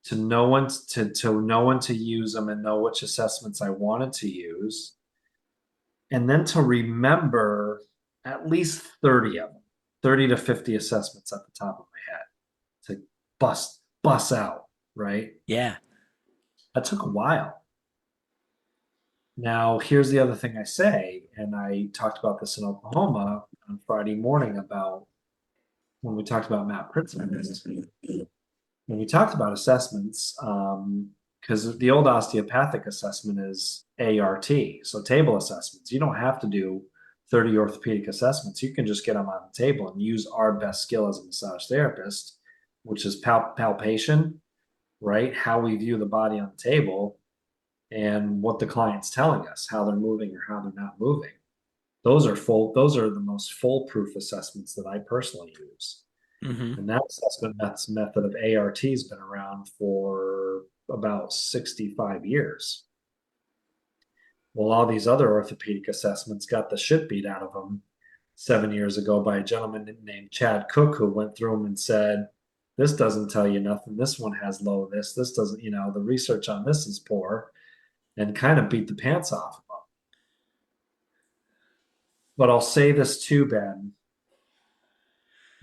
Speaker 1: to know when to use them and know which assessments I wanted to use, and then to remember at least 30 of them, 30 to 50 assessments at the top of my head to bust out, right?
Speaker 2: Yeah.
Speaker 1: That took a while. Now, here's the other thing I say, and I talked about this in Oklahoma on Friday morning about when we talked about Matt Pritzman's. When we talked about assessments, because the old osteopathic assessment is ART, so table assessments. You don't have to do 30 orthopedic assessments. You can just get them on the table and use our best skill as a massage therapist, which is palpation, right? How we view the body on the table and what the client's telling us, how they're moving or how they're not moving. Those are the most foolproof assessments that I personally use.
Speaker 2: Mm-hmm.
Speaker 1: And that assessment method of ART has been around for about 65 years. Well, all these other orthopedic assessments got the shit beat out of them 7 years ago by a gentleman named Chad Cook, who went through them and said, this doesn't tell you nothing. This one has low this doesn't, the research on this is poor, and kind of beat the pants off of them. But I'll say this too, Ben.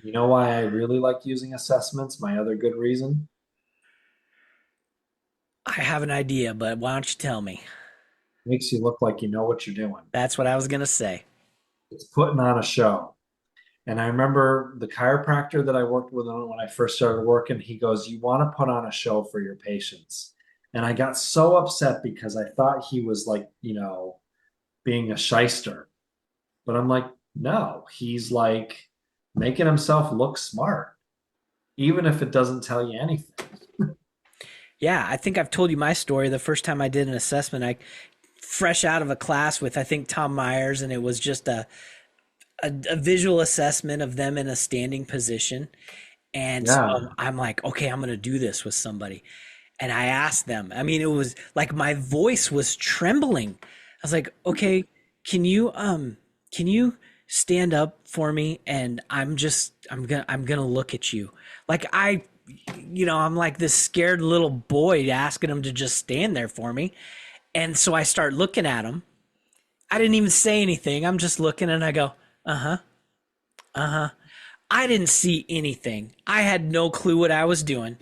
Speaker 1: You know why I really like using assessments? My other good reason?
Speaker 2: I have an idea, but why don't you tell me?
Speaker 1: Makes you look like you know what you're doing.
Speaker 2: That's what I was going to say.
Speaker 1: It's putting on a show. And I remember the chiropractor that I worked with when I first started working, he goes, "You want to put on a show for your patients." And I got so upset because I thought he was like, being a shyster. But I'm like, no, he's like making himself look smart, even if it doesn't tell you anything.
Speaker 2: Yeah, I think I've told you my story. The first time I did an assessment, I fresh out of a class with I think Tom Myers, and it was just a visual assessment of them in a standing position. And
Speaker 1: Yeah.
Speaker 2: so I'm like, okay, I'm going to do this with somebody. And I asked them, I mean, it was like my voice was trembling. I was like, okay, can you stand up for me? And I'm going to look at you. Like I'm like this scared little boy asking him to just stand there for me. And so I start looking at him. I didn't even say anything. I'm just looking and I go, uh huh, uh huh. I didn't see anything. I had no clue what I was doing.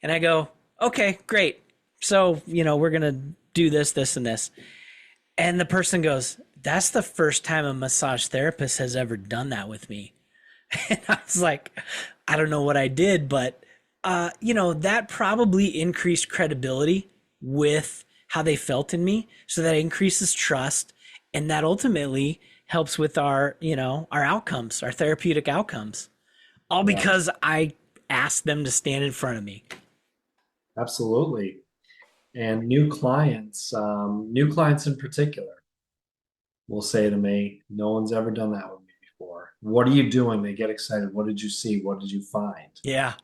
Speaker 2: And I go, okay, great. So, we're going to do this, this, and this. And the person goes, that's the first time a massage therapist has ever done that with me. And I was like, I don't know what I did, but, that probably increased credibility with how they felt in me. So that increases trust. And that ultimately helps with our outcomes, our therapeutic outcomes. All
Speaker 1: Yeah,
Speaker 2: because I asked them to stand in front of me.
Speaker 1: absolutely. And new clients in particular, will say to me, "No one's ever done that with me before. What are you doing?" They get excited. "What did you see? What did you find?"
Speaker 2: Yeah.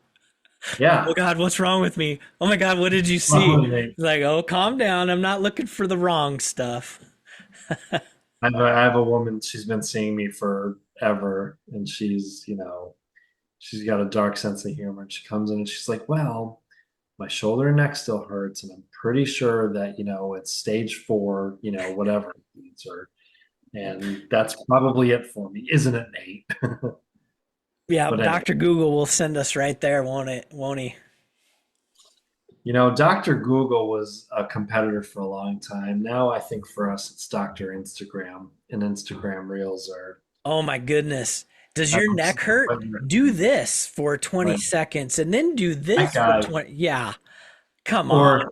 Speaker 2: Oh
Speaker 1: Yeah.
Speaker 2: God, what's wrong with me? Oh my God, what did you see?
Speaker 1: Well, they-
Speaker 2: It's like, oh, calm down. I'm not looking for the wrong stuff.
Speaker 1: I have a woman, she's been seeing me forever, and she's got a dark sense of humor. And she comes in and she's like, "Well, my shoulder and neck still hurts, and I'm pretty sure that, it's stage four, whatever cancer. And that's probably it for me, isn't it, Nate?"
Speaker 2: Yeah,
Speaker 1: But anyway,
Speaker 2: Dr. Google will send us right there, won't it? Won't he?
Speaker 1: Dr. Google was a competitor for a long time. Now I think for us it's Dr. Instagram, and Instagram Reels are
Speaker 2: Oh my goodness. Does your neck hurt? Do this for 20
Speaker 1: like
Speaker 2: seconds and then do
Speaker 1: that
Speaker 2: this for
Speaker 1: guy.
Speaker 2: 20. Yeah, come on.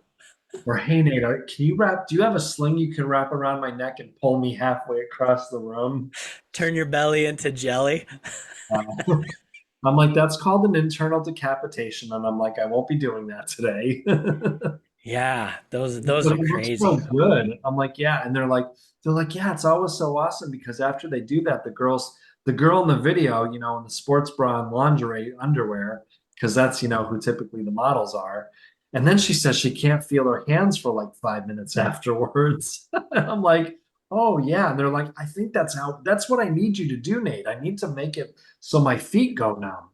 Speaker 1: Or hey Nate, do you have a sling you can wrap around my neck and pull me halfway across the room?
Speaker 2: Turn your belly into jelly.
Speaker 1: Uh, I'm like, that's called an internal decapitation, and I'm like, I won't be doing that today.
Speaker 2: Yeah, those
Speaker 1: But
Speaker 2: are
Speaker 1: it looks so
Speaker 2: crazy.
Speaker 1: good. I'm like, yeah, and they're like, yeah, it's always so awesome because after they do that, the girl in the video, in the sports bra and lingerie underwear, because that's who typically the models are. And then she says she can't feel her hands for like 5 minutes afterwards. I'm like, oh yeah. And they're like, I think that's what I need you to do, Nate. I need to make it so my feet go numb.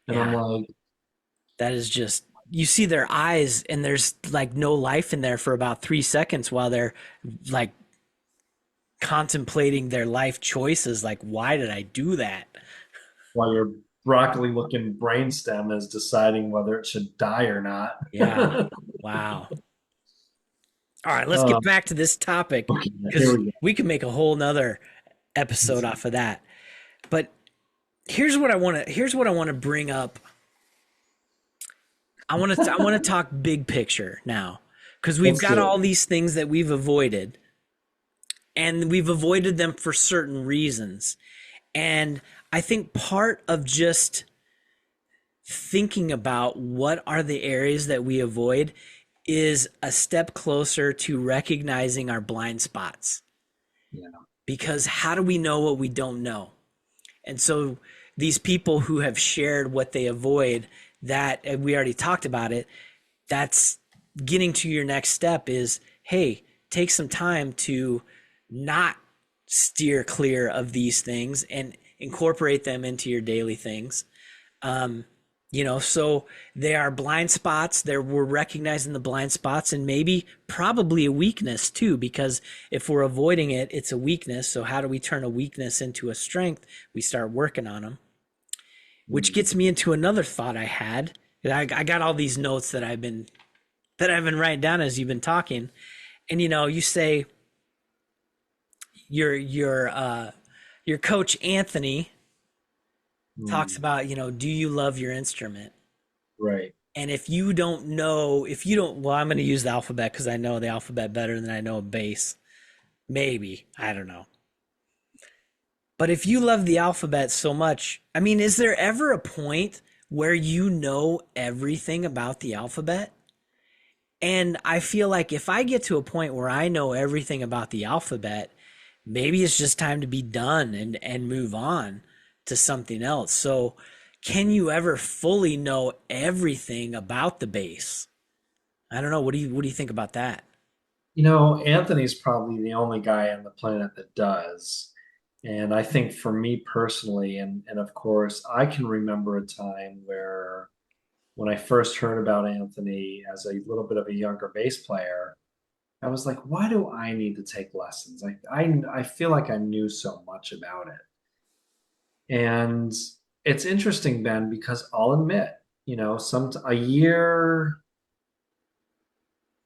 Speaker 1: And I'm
Speaker 2: Yeah,
Speaker 1: like,
Speaker 2: that is just you see their eyes and there's like no life in there for about 3 seconds while they're like contemplating their life choices. Like, why did I do that?
Speaker 1: while your broccoli looking brainstem is deciding whether it should die or not.
Speaker 2: Yeah. Wow. All right, let's
Speaker 1: uh,
Speaker 2: get back to this topic
Speaker 1: okay, here
Speaker 2: because
Speaker 1: we
Speaker 2: we can make a whole nother episode
Speaker 1: go.
Speaker 2: off of that. But here's what I want to bring up. I want to talk big picture now because we've
Speaker 1: Let's
Speaker 2: got
Speaker 1: do
Speaker 2: all
Speaker 1: it.
Speaker 2: these things that we've avoided and we've avoided them for certain reasons. And I think part of just thinking about what are the areas that we avoid is a step closer to recognizing our blind spots.
Speaker 1: Yeah.
Speaker 2: Because how do we know what we don't know? And so these people who have shared what they avoid, that and we already talked about it, that's getting to your next step is, hey, take some time to not steer clear of these things and incorporate them into your daily things. Um, so they are blind spots. We're recognizing the blind spots and maybe probably a weakness too, because if we're avoiding it, it's a weakness. So how do we turn a weakness into a strength? We start working on them, which
Speaker 1: Mm.
Speaker 2: gets me into another thought I had. I got all these notes that I've been writing down as you've been talking. And you say you're Your coach Anthony talks
Speaker 1: Hmm.
Speaker 2: about, do you love your instrument?
Speaker 1: Right.
Speaker 2: And if you don't know, if you don't, well, I'm going to use the alphabet because I know the alphabet better than I know a bass. Maybe. I don't know. But if you love the alphabet so much, I mean, is there ever a point where you know everything about the alphabet? And I feel like if I get to a point where I know everything about the alphabet, maybe it's just time to be done and move on to something else. So, can you ever fully know everything about the bass? I don't know. What do you think about that?
Speaker 1: Anthony's probably the only guy on the planet that does. And I think for me personally, and of course, I can remember a time where when I first heard about Anthony as a little bit of a younger bass player, I was like, why do I need to take lessons? I feel like I knew so much about it. And it's interesting, Ben, because I'll admit, some a year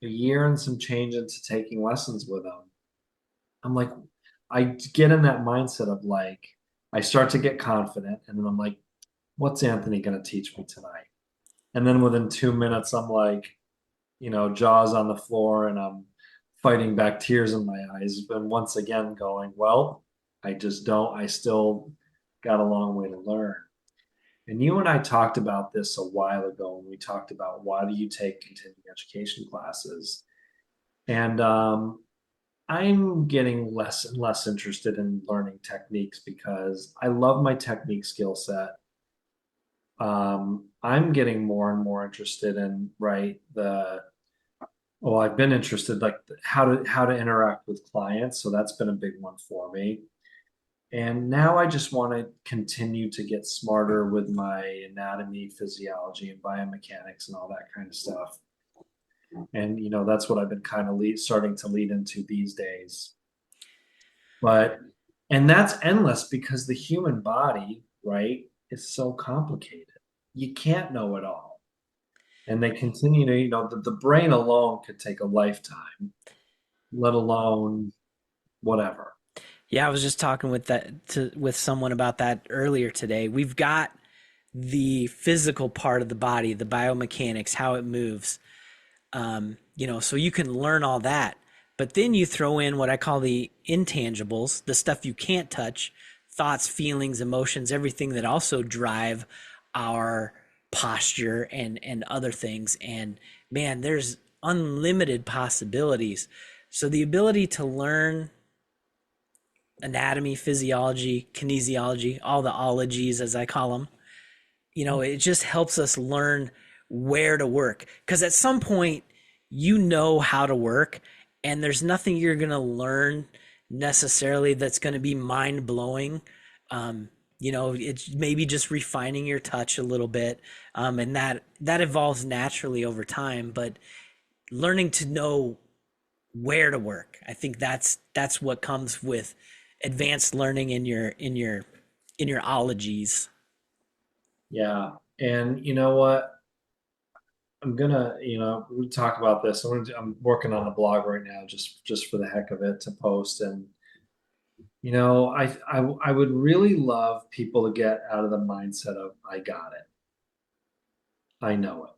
Speaker 1: and some change into taking lessons with him. I'm like, I get in that mindset of like, I start to get confident, and then I'm like, what's Anthony going to teach me tonight? And then within 2 minutes, I'm like, jaws on the floor, and I'm fighting back tears in my eyes. But once again, going, well, I just don't, I still got a long way to learn. And you and I talked about this a while ago when we talked about why do you take continuing education classes? And I'm getting less and less interested in learning techniques because I love my technique skill set. I'm getting more and more interested in, right, well, I've been interested like how to interact with clients. So that's been a big one for me. And now I just want to continue to get smarter with my anatomy, physiology, and biomechanics and all that kind of stuff. And that's what I've been kind of starting to lead into these days. But and that's endless because the human body, right, is so complicated. You can't know it all. And they continue to, the brain alone could take a lifetime, let alone whatever.
Speaker 2: Yeah, I was just talking with someone about that earlier today. We've got the physical part of the body, the biomechanics, how it moves. So you can learn all that. But then you throw in what I call the intangibles, the stuff you can't touch, thoughts, feelings, emotions, everything that also drive our posture and other things. And man, there's unlimited possibilities. So the ability to learn anatomy, physiology, kinesiology, all the ologies as I call them, it just helps us learn where to work. Because at some point, you know how to work, and there's nothing you're going to learn necessarily that's going to be mind blowing. It's maybe just refining your touch a little bit, and that evolves naturally over time. But learning to know where to work, I think that's what comes with advanced learning in your ologies.
Speaker 1: Yeah. And you know what? I'm gonna, we talk about this. I'm working on a blog right now just for the heck of it to post. And I would really love people to get out of the mindset of I got it. I know it.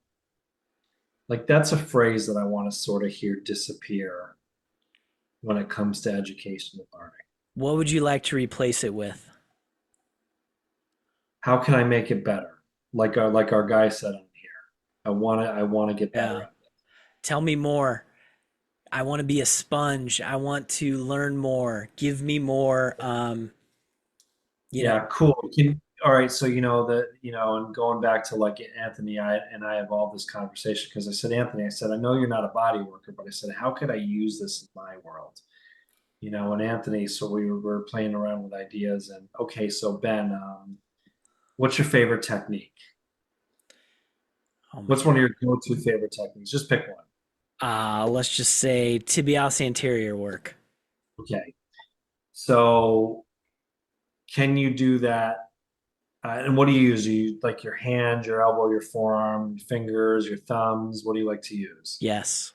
Speaker 1: Like that's a phrase that I want to sort of hear disappear when it comes to education and learning.
Speaker 2: What would you like to replace it with?
Speaker 1: How can I make it better? Like our guy said on here. I want to get better
Speaker 2: Yeah.
Speaker 1: at it.
Speaker 2: Tell me more. I want to be a sponge. I want to learn more. Give me more. You know,
Speaker 1: Yeah, cool. All right, so and going back to like Anthony, I have all this conversation because I said, Anthony, I said, I know you're not a body worker, but I said, how could I use this in my world? And Anthony, so we were playing around with ideas, and okay, so Ben, what's your favorite technique?
Speaker 2: oh
Speaker 1: What's
Speaker 2: man.
Speaker 1: one of your go-to favorite techniques? Just pick one.
Speaker 2: Let's just say tibialis anterior work.
Speaker 1: Okay. So can you do that? And what do you use? You like your hand, your elbow, your forearm, your fingers, your thumbs? What do you like to use?
Speaker 2: Yes,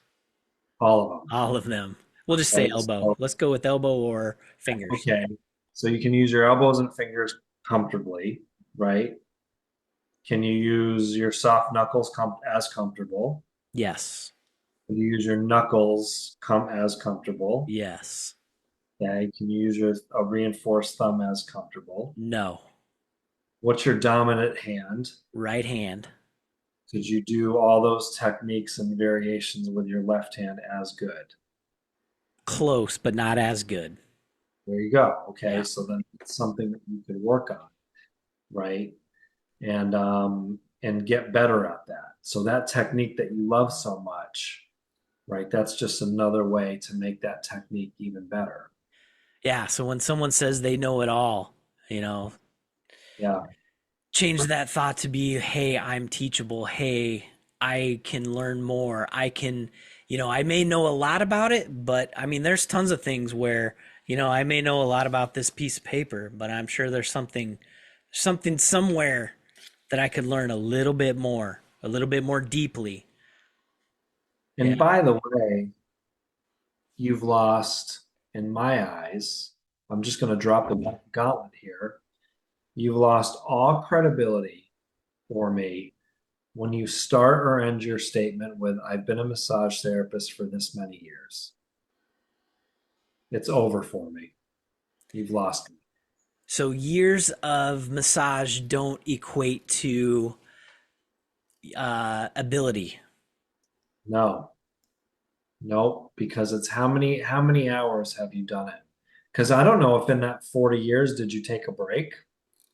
Speaker 1: All of them.
Speaker 2: all of them. We'll just say
Speaker 1: Right.
Speaker 2: elbow.
Speaker 1: So,
Speaker 2: Let's go with elbow or fingers.
Speaker 1: okay. So you can use your elbows and fingers comfortably, right? Can you use your soft knuckles as comfortable?
Speaker 2: Yes.
Speaker 1: Can you use your knuckles as comfortable?
Speaker 2: Yes.
Speaker 1: Okay. Can you use a reinforced thumb as comfortable?
Speaker 2: No.
Speaker 1: What's your dominant hand?
Speaker 2: Right hand.
Speaker 1: Could you do all those techniques and variations with your left hand as good?
Speaker 2: Close, but not as good.
Speaker 1: There you go. Okay.
Speaker 2: Yeah.
Speaker 1: So then it's something that you could work on, right? And get better at that. So that technique that you love so much, right? That's just another way to make that technique even better.
Speaker 2: Yeah. So when someone says they know it all, you know,
Speaker 1: Yeah.
Speaker 2: change that thought to be, hey, I'm teachable. Hey, I can learn more. I can, I may know a lot about it, but I mean, there's tons of things where, I may know a lot about this piece of paper, but I'm sure there's something somewhere that I could learn a little bit more deeply.
Speaker 1: And
Speaker 2: Yeah.
Speaker 1: by the way, you've lost, in my eyes, I'm just going to drop the gauntlet here. You've lost all credibility for me when you start or end your statement with, I've been a massage therapist for this many years. It's over for me. You've lost me.
Speaker 2: So years of massage don't equate to ability.
Speaker 1: No, nope, because it's how many hours have you done it? Because I don't know if in that 40 years, did you take a break?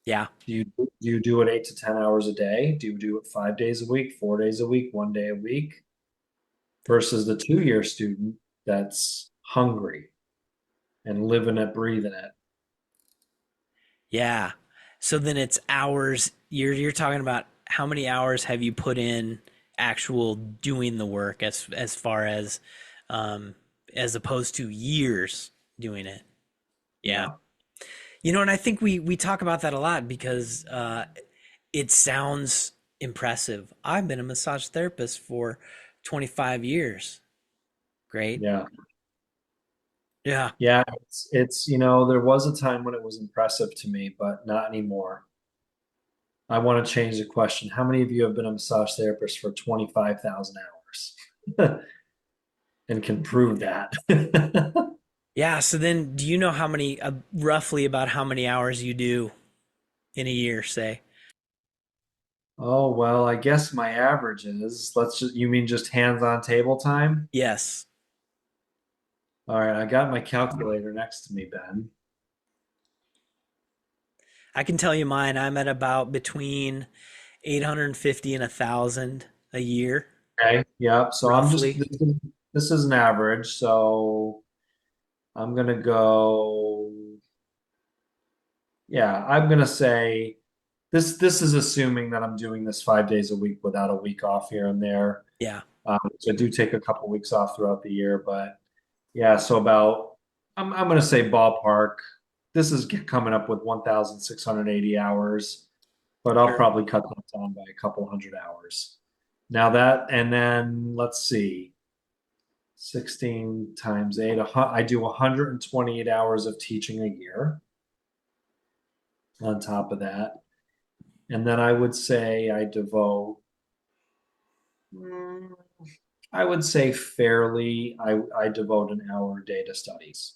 Speaker 2: Yeah.
Speaker 1: Do you do it 8 to 10 hours a day? Do you do it 5 days a week, 4 days a week, one day a week? Versus the 2 year student that's hungry and living it, breathing it.
Speaker 2: Yeah. So then it's hours. You're talking about how many hours have you put in actual doing the work as far um as opposed to years doing it. Yeah.
Speaker 1: Yeah.
Speaker 2: And I think we talk about that a lot because it sounds impressive. I've been a massage therapist for 25 years. Great.
Speaker 1: Yeah.
Speaker 2: Yeah.
Speaker 1: Yeah. There was a time when it was impressive to me, but not anymore. I want to change the question. How many of you have been a massage therapist for 25,000 hours and can prove that?
Speaker 2: Yeah, so then do you know how many roughly about how many hours you do in a year, say?
Speaker 1: Oh, well, I guess my average is, you mean just hands-on table time?
Speaker 2: Yes.
Speaker 1: All right, I got my calculator next to me, Ben.
Speaker 2: I can tell you mine. I'm at about between 850 and 1,000 a year,
Speaker 1: Okay. Yep. So
Speaker 2: roughly.
Speaker 1: this is an average. So I'm gonna go, yeah, I'm gonna say this is assuming that I'm doing this 5 days a week without a week off here and there.
Speaker 2: Yeah,
Speaker 1: So I do take a couple weeks off throughout the year, but yeah, so about I'm gonna say ballpark. This is coming up with 1,680 hours, but I'll
Speaker 2: sure.
Speaker 1: probably cut that down by a couple hundred hours. Now that, and then let's see, 16 times 8, I do 128 hours of teaching a year on top of that. And then I would say mm, I would say fairly, I devote an hour a day to studies.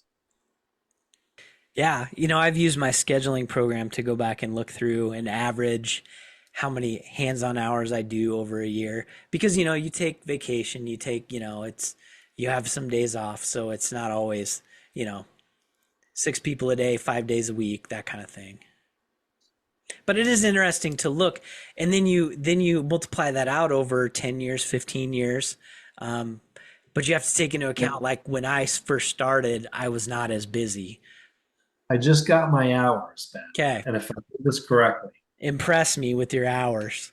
Speaker 2: Yeah, I've used my scheduling program to go back and look through and average how many hands-on hours I do over a year because you take vacation, you have some days off, so it's not always, you know, 6 people a day, 5 days a week, that kind of thing. But it is interesting to look, and then you multiply that out over 10 years, 15 years. Um, but you have to take into
Speaker 1: Yeah.
Speaker 2: account, like when I first started, I was not as busy.
Speaker 1: I just got my hours, Ben.
Speaker 2: Okay,
Speaker 1: And if I did this correctly,
Speaker 2: impress me with your hours.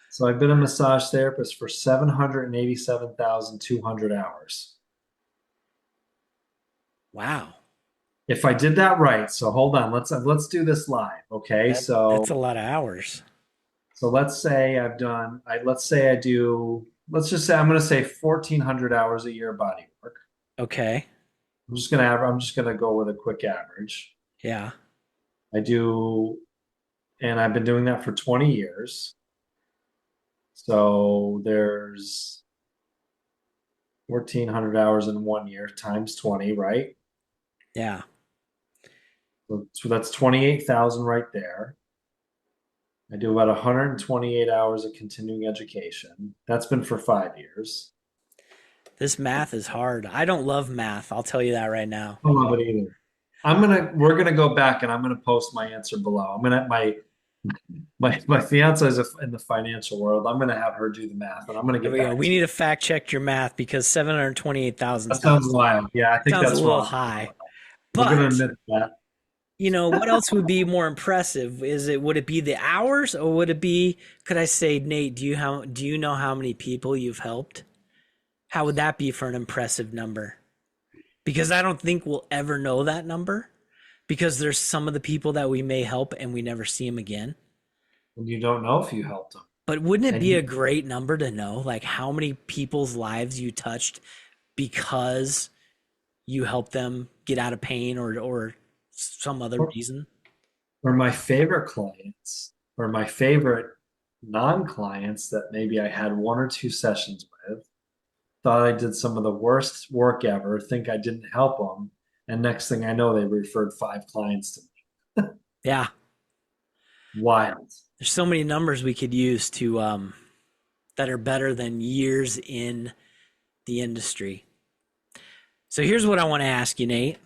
Speaker 1: so I've been a massage therapist for 787,200 hours.
Speaker 2: Wow,
Speaker 1: If I did that right, so hold on, let's do this live, okay?
Speaker 2: that's
Speaker 1: So
Speaker 2: a lot of hours.
Speaker 1: so let's say let's say I do, let's just say I'm going to say 1,400 hours a year body work.
Speaker 2: Okay,
Speaker 1: I'm just going to go with a quick average.
Speaker 2: Yeah.
Speaker 1: I do, and I've been doing that for 20 years. So there's 1,400 hours in 1 year times 20, right?
Speaker 2: Yeah.
Speaker 1: So that's 28,000 right there. I do about 128 hours of continuing education. That's been for 5 years.
Speaker 2: This math is hard. I don't love math. I'll tell you that right now.
Speaker 1: I don't love it either. We're gonna go back and I'm gonna post my answer below. I'm gonna my fiance is in the financial world. I'm gonna have her do the math and I'm gonna
Speaker 2: There
Speaker 1: get
Speaker 2: we go.
Speaker 1: back
Speaker 2: We
Speaker 1: to
Speaker 2: need
Speaker 1: you.
Speaker 2: to fact check your math because 728,000
Speaker 1: That sounds
Speaker 2: sounds
Speaker 1: wild. Yeah, I think
Speaker 2: sounds a
Speaker 1: that's
Speaker 2: little
Speaker 1: wrong.
Speaker 2: high.
Speaker 1: We're gonna
Speaker 2: But,
Speaker 1: admit that.
Speaker 2: what else would be more impressive? Would it be the hours, or would it be, could I say, Nate, do you know how many people you've helped? How would that be for an impressive number? Because I don't think we'll ever know that number because there's some of the people that we may help and we never see them again.
Speaker 1: And you don't know if you helped them.
Speaker 2: But wouldn't it
Speaker 1: And
Speaker 2: be
Speaker 1: you,
Speaker 2: a great number to know, like how many people's lives you touched because you helped them get out of pain or some other
Speaker 1: or,
Speaker 2: reason?
Speaker 1: or my favorite clients, or my favorite non-clients that maybe I had one or two sessions with, thought I did some of the worst work ever, think I didn't help them, and next thing I know, they referred 5 clients to me.
Speaker 2: Yeah,
Speaker 1: Wild.
Speaker 2: there's so many numbers we could use to that are better than years in the industry. So here's what I want to ask you, Nate.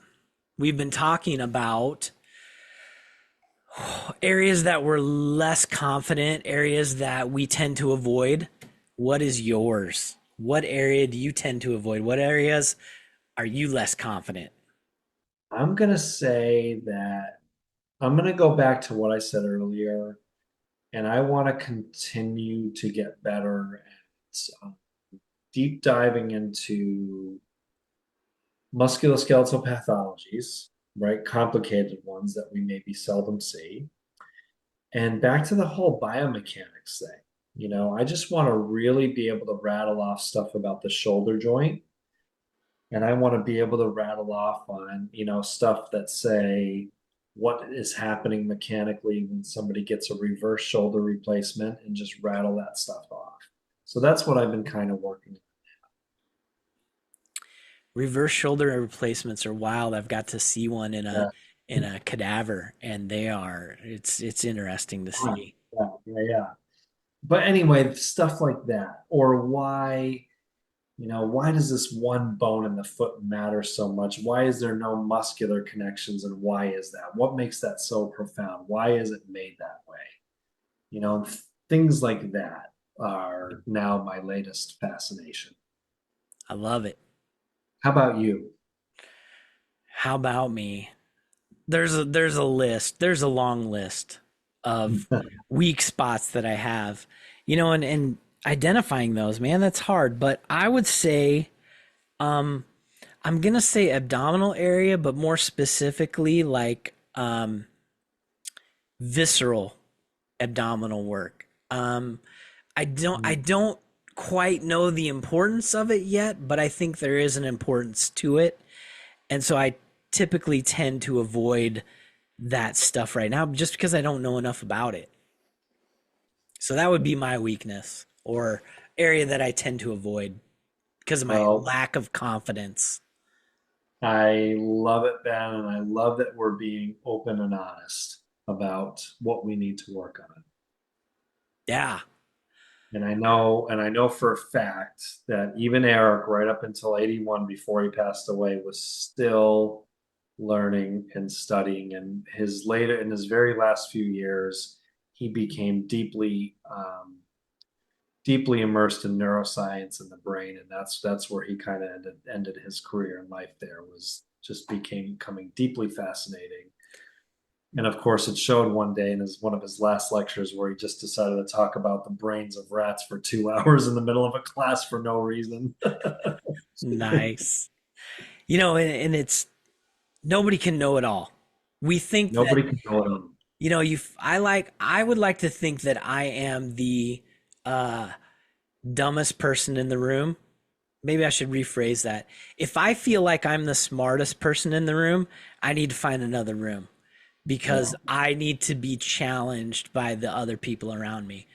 Speaker 2: We've been talking about areas that we're less confident, areas that we tend to avoid. What is yours? What area do you tend to avoid? What areas are you less confident?
Speaker 1: I'm gonna say that I'm gonna go back to what I said earlier, and I want to continue to get better at deep diving into musculoskeletal pathologies, right? Complicated ones that we maybe seldom see. And back to the whole biomechanics thing. I just want to really be able to rattle off stuff about the shoulder joint. And I want to be able to rattle off on, stuff that say what is happening mechanically when somebody gets a reverse shoulder replacement and just rattle that stuff off. So that's what I've been kind of working
Speaker 2: Reverse shoulder replacements are wild. I've got to see one
Speaker 1: on.
Speaker 2: in a cadaver, and it's interesting to
Speaker 1: Yeah,
Speaker 2: see.
Speaker 1: yeah. But anyway, stuff like that. Or why does this one bone in the foot matter so much? Why is there no muscular connections and why is that? What makes that so profound? Why is it made that way? Things like that are now my latest fascination.
Speaker 2: I love it.
Speaker 1: How about you?
Speaker 2: How about me? There's a list. There's a long list of weak spots that I have. And identifying those, man, that's hard. But I would say, um, I'm gonna say abdominal area, but more specifically like visceral abdominal work. I don't quite know the importance of it yet, but I think there is an importance to it. And so I typically tend to avoid that stuff right now just because I don't know enough about it. So that would be my weakness or area that I tend to avoid because of my
Speaker 1: Well,
Speaker 2: lack of confidence.
Speaker 1: I love it, Ben, and I love that we're being open and honest about what we need to work on.
Speaker 2: Yeah.
Speaker 1: And I know for a fact that even Eric, right up until 81 before he passed away, was still learning and studying. And in his very last few years, he became deeply immersed in neuroscience and the brain. And that's where he kind of ended his career in life there, was just becoming deeply fascinating. And of course, it showed one day in one of his last lectures where he just decided to talk about the brains of rats for 2 hours in the middle of a class for no reason.
Speaker 2: Nice. And it's nobody can know it all. We think that,
Speaker 1: Nobody can know it.
Speaker 2: I would like to think that I am the uh dumbest person in the room. Maybe I should rephrase that. If I feel like I'm the smartest person in the room, I need to find another room because
Speaker 1: Yeah.
Speaker 2: I need to be challenged by the other people around me.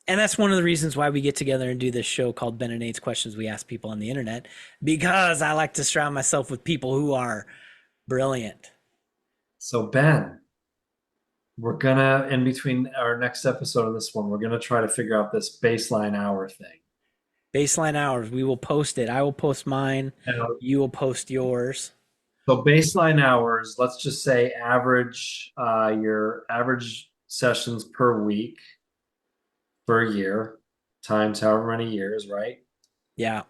Speaker 2: And that's one of the reasons why we get together and do this show called Ben and Nate's Questions We Ask People on the Internet, because I like to surround myself with people who are brilliant.
Speaker 1: So Ben, we're gonna in between our next episode of this one, we're gonna try to figure out this baseline hour thing.
Speaker 2: Baseline hours, we will post it. I will post mine.
Speaker 1: Now,
Speaker 2: You will post yours.
Speaker 1: so baseline hours, let's just say average your average sessions per week for a year times however many years, right?
Speaker 2: Yeah.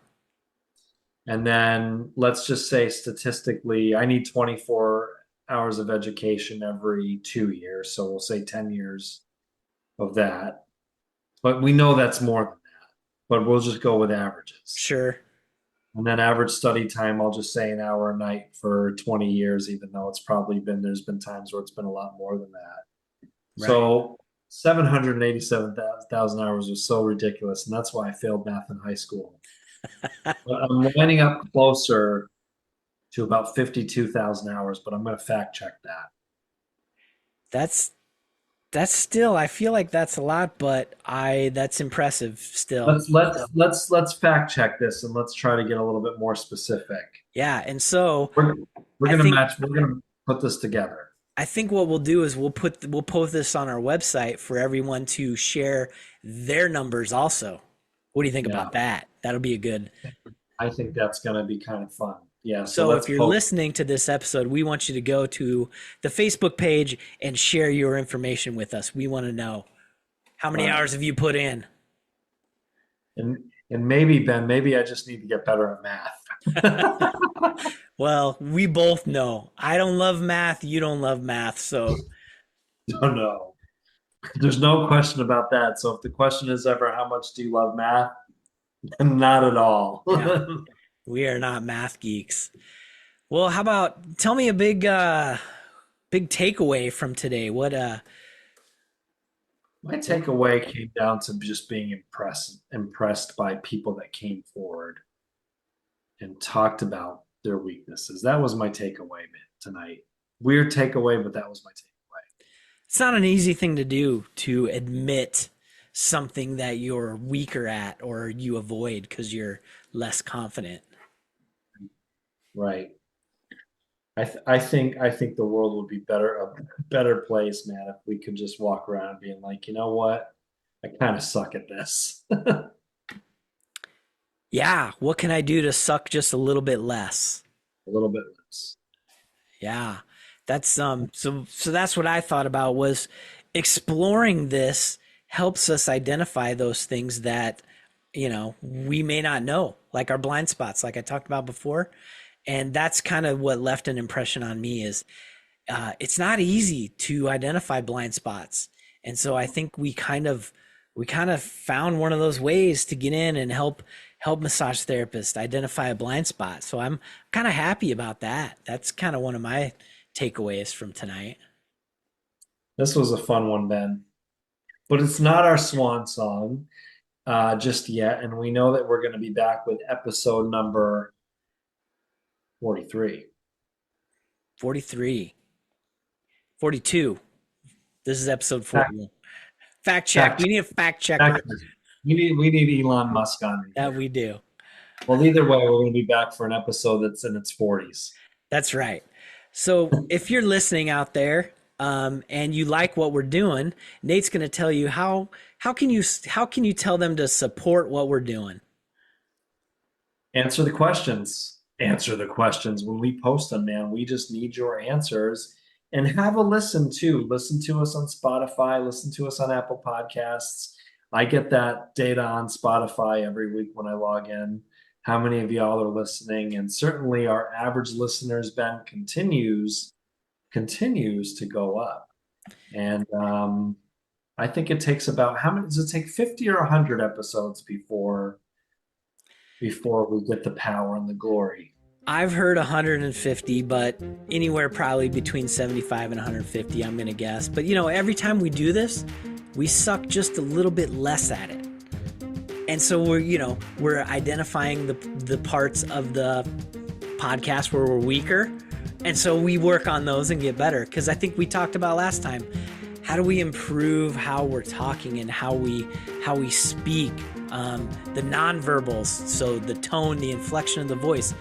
Speaker 1: And then let's just say statistically, I need 24 hours of education every 2 years. So we'll say 10 years of that. But we know that's more than that. But we'll just go with averages.
Speaker 2: Sure.
Speaker 1: And then average study time, I'll just say an hour a night for 20 years, even though there's been times where it's been a lot more than that.
Speaker 2: Right.
Speaker 1: So 787,000 hours was so ridiculous. And that's why I failed math in high school. But I'm lining up closer to about 52,000 hours, but I'm going to fact check that.
Speaker 2: That's still, I feel like that's a lot, but that's impressive still.
Speaker 1: Let's fact check this and let's try to get a little bit more specific.
Speaker 2: Yeah, and so
Speaker 1: We're we're
Speaker 2: I
Speaker 1: gonna
Speaker 2: think
Speaker 1: match. We're gonna put this together.
Speaker 2: I think what we'll do is we'll post this on our website for everyone to share their numbers also. What do you think
Speaker 1: Yeah,
Speaker 2: about that? That'll be a good.
Speaker 1: I think that's gonna be kind of fun. Yeah, so
Speaker 2: So if
Speaker 1: let's
Speaker 2: you're
Speaker 1: post.
Speaker 2: listening to this episode, we want you to go to the Facebook page and share your information with us. We want to know how many
Speaker 1: Right.
Speaker 2: hours have you put in?
Speaker 1: And maybe Ben, maybe I just need to get better at math.
Speaker 2: Well, we both know. I don't love math, you don't love math, so
Speaker 1: Don't know. There's no question about that. So if the question is ever how much do you love math? Not at all.
Speaker 2: yeah, we are not math geeks. Well, how about tell me a big takeaway from today?
Speaker 1: My takeaway came down to just being impressed by people that came forward and talked about their weaknesses. That was my takeaway tonight. Weird takeaway, but that was my takeaway.
Speaker 2: It's not an easy thing to do, to admit something that you're weaker at or you avoid because you're less confident.
Speaker 1: Right. I think the world would be a better place, man, if we could just walk around being like, you know what? I kind of suck at this.
Speaker 2: Yeah, what can I do to suck just a little bit less?
Speaker 1: A little bit less.
Speaker 2: Yeah. That's so that's what I thought about was exploring this helps us identify those things that we may not know, like our blind spots, like I talked about before. And that's kind of what left an impression on me is it's not easy to identify blind spots. And so I think we kind of found one of those ways to get in and help massage therapists identify a blind spot. So I'm kind of happy about that. That's kind of one of my takeaways from tonight.
Speaker 1: This was a fun one, Ben. But it's not our swan song just yet. And we know that we're going to be back with episode number 43.
Speaker 2: 43, 42. This is episode
Speaker 1: Fact,
Speaker 2: 41. Fact check.
Speaker 1: fact,
Speaker 2: We need a fact checker.
Speaker 1: fact. We need Elon Musk on
Speaker 2: That
Speaker 1: here.
Speaker 2: we do.
Speaker 1: Well, either way, we're going to be back for an episode that's in its 40s.
Speaker 2: That's right. So if you're listening out there and you like what we're doing, Nate's going to tell you how can you tell them to support what we're doing.
Speaker 1: Answer the questions. Answer the questions when we post them, man. We just need your answers and have a listen too. Listen to us on Spotify, listen to us on Apple Podcasts. I get that data on Spotify every week when I log in. How many of y'all are listening? And certainly our average listeners, Ben, continues to go up. And I think it takes about how many does it take 50 or 100 episodes before we get the power and the glory?
Speaker 2: I've heard 150, but anywhere probably between 75 and 150, I'm going to guess. But every time we do this, we suck just a little bit less at it. And so we're identifying the parts of the podcast where we're weaker, And so we work on those and get better, because I think we talked about last time, how do we improve how we're talking and how we speak, the nonverbals, so the tone, the inflection of the voice.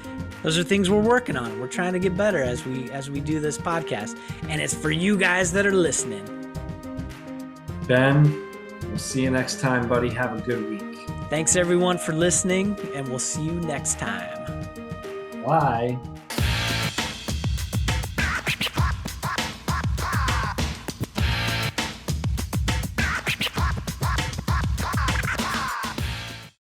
Speaker 2: Those are things we're working on. We're trying to get better as we do this podcast, and it's for you guys that are listening.
Speaker 1: Ben, we'll see you next time, buddy. Have a good week.
Speaker 2: Thanks everyone for listening, and we'll see you next time.
Speaker 1: Bye.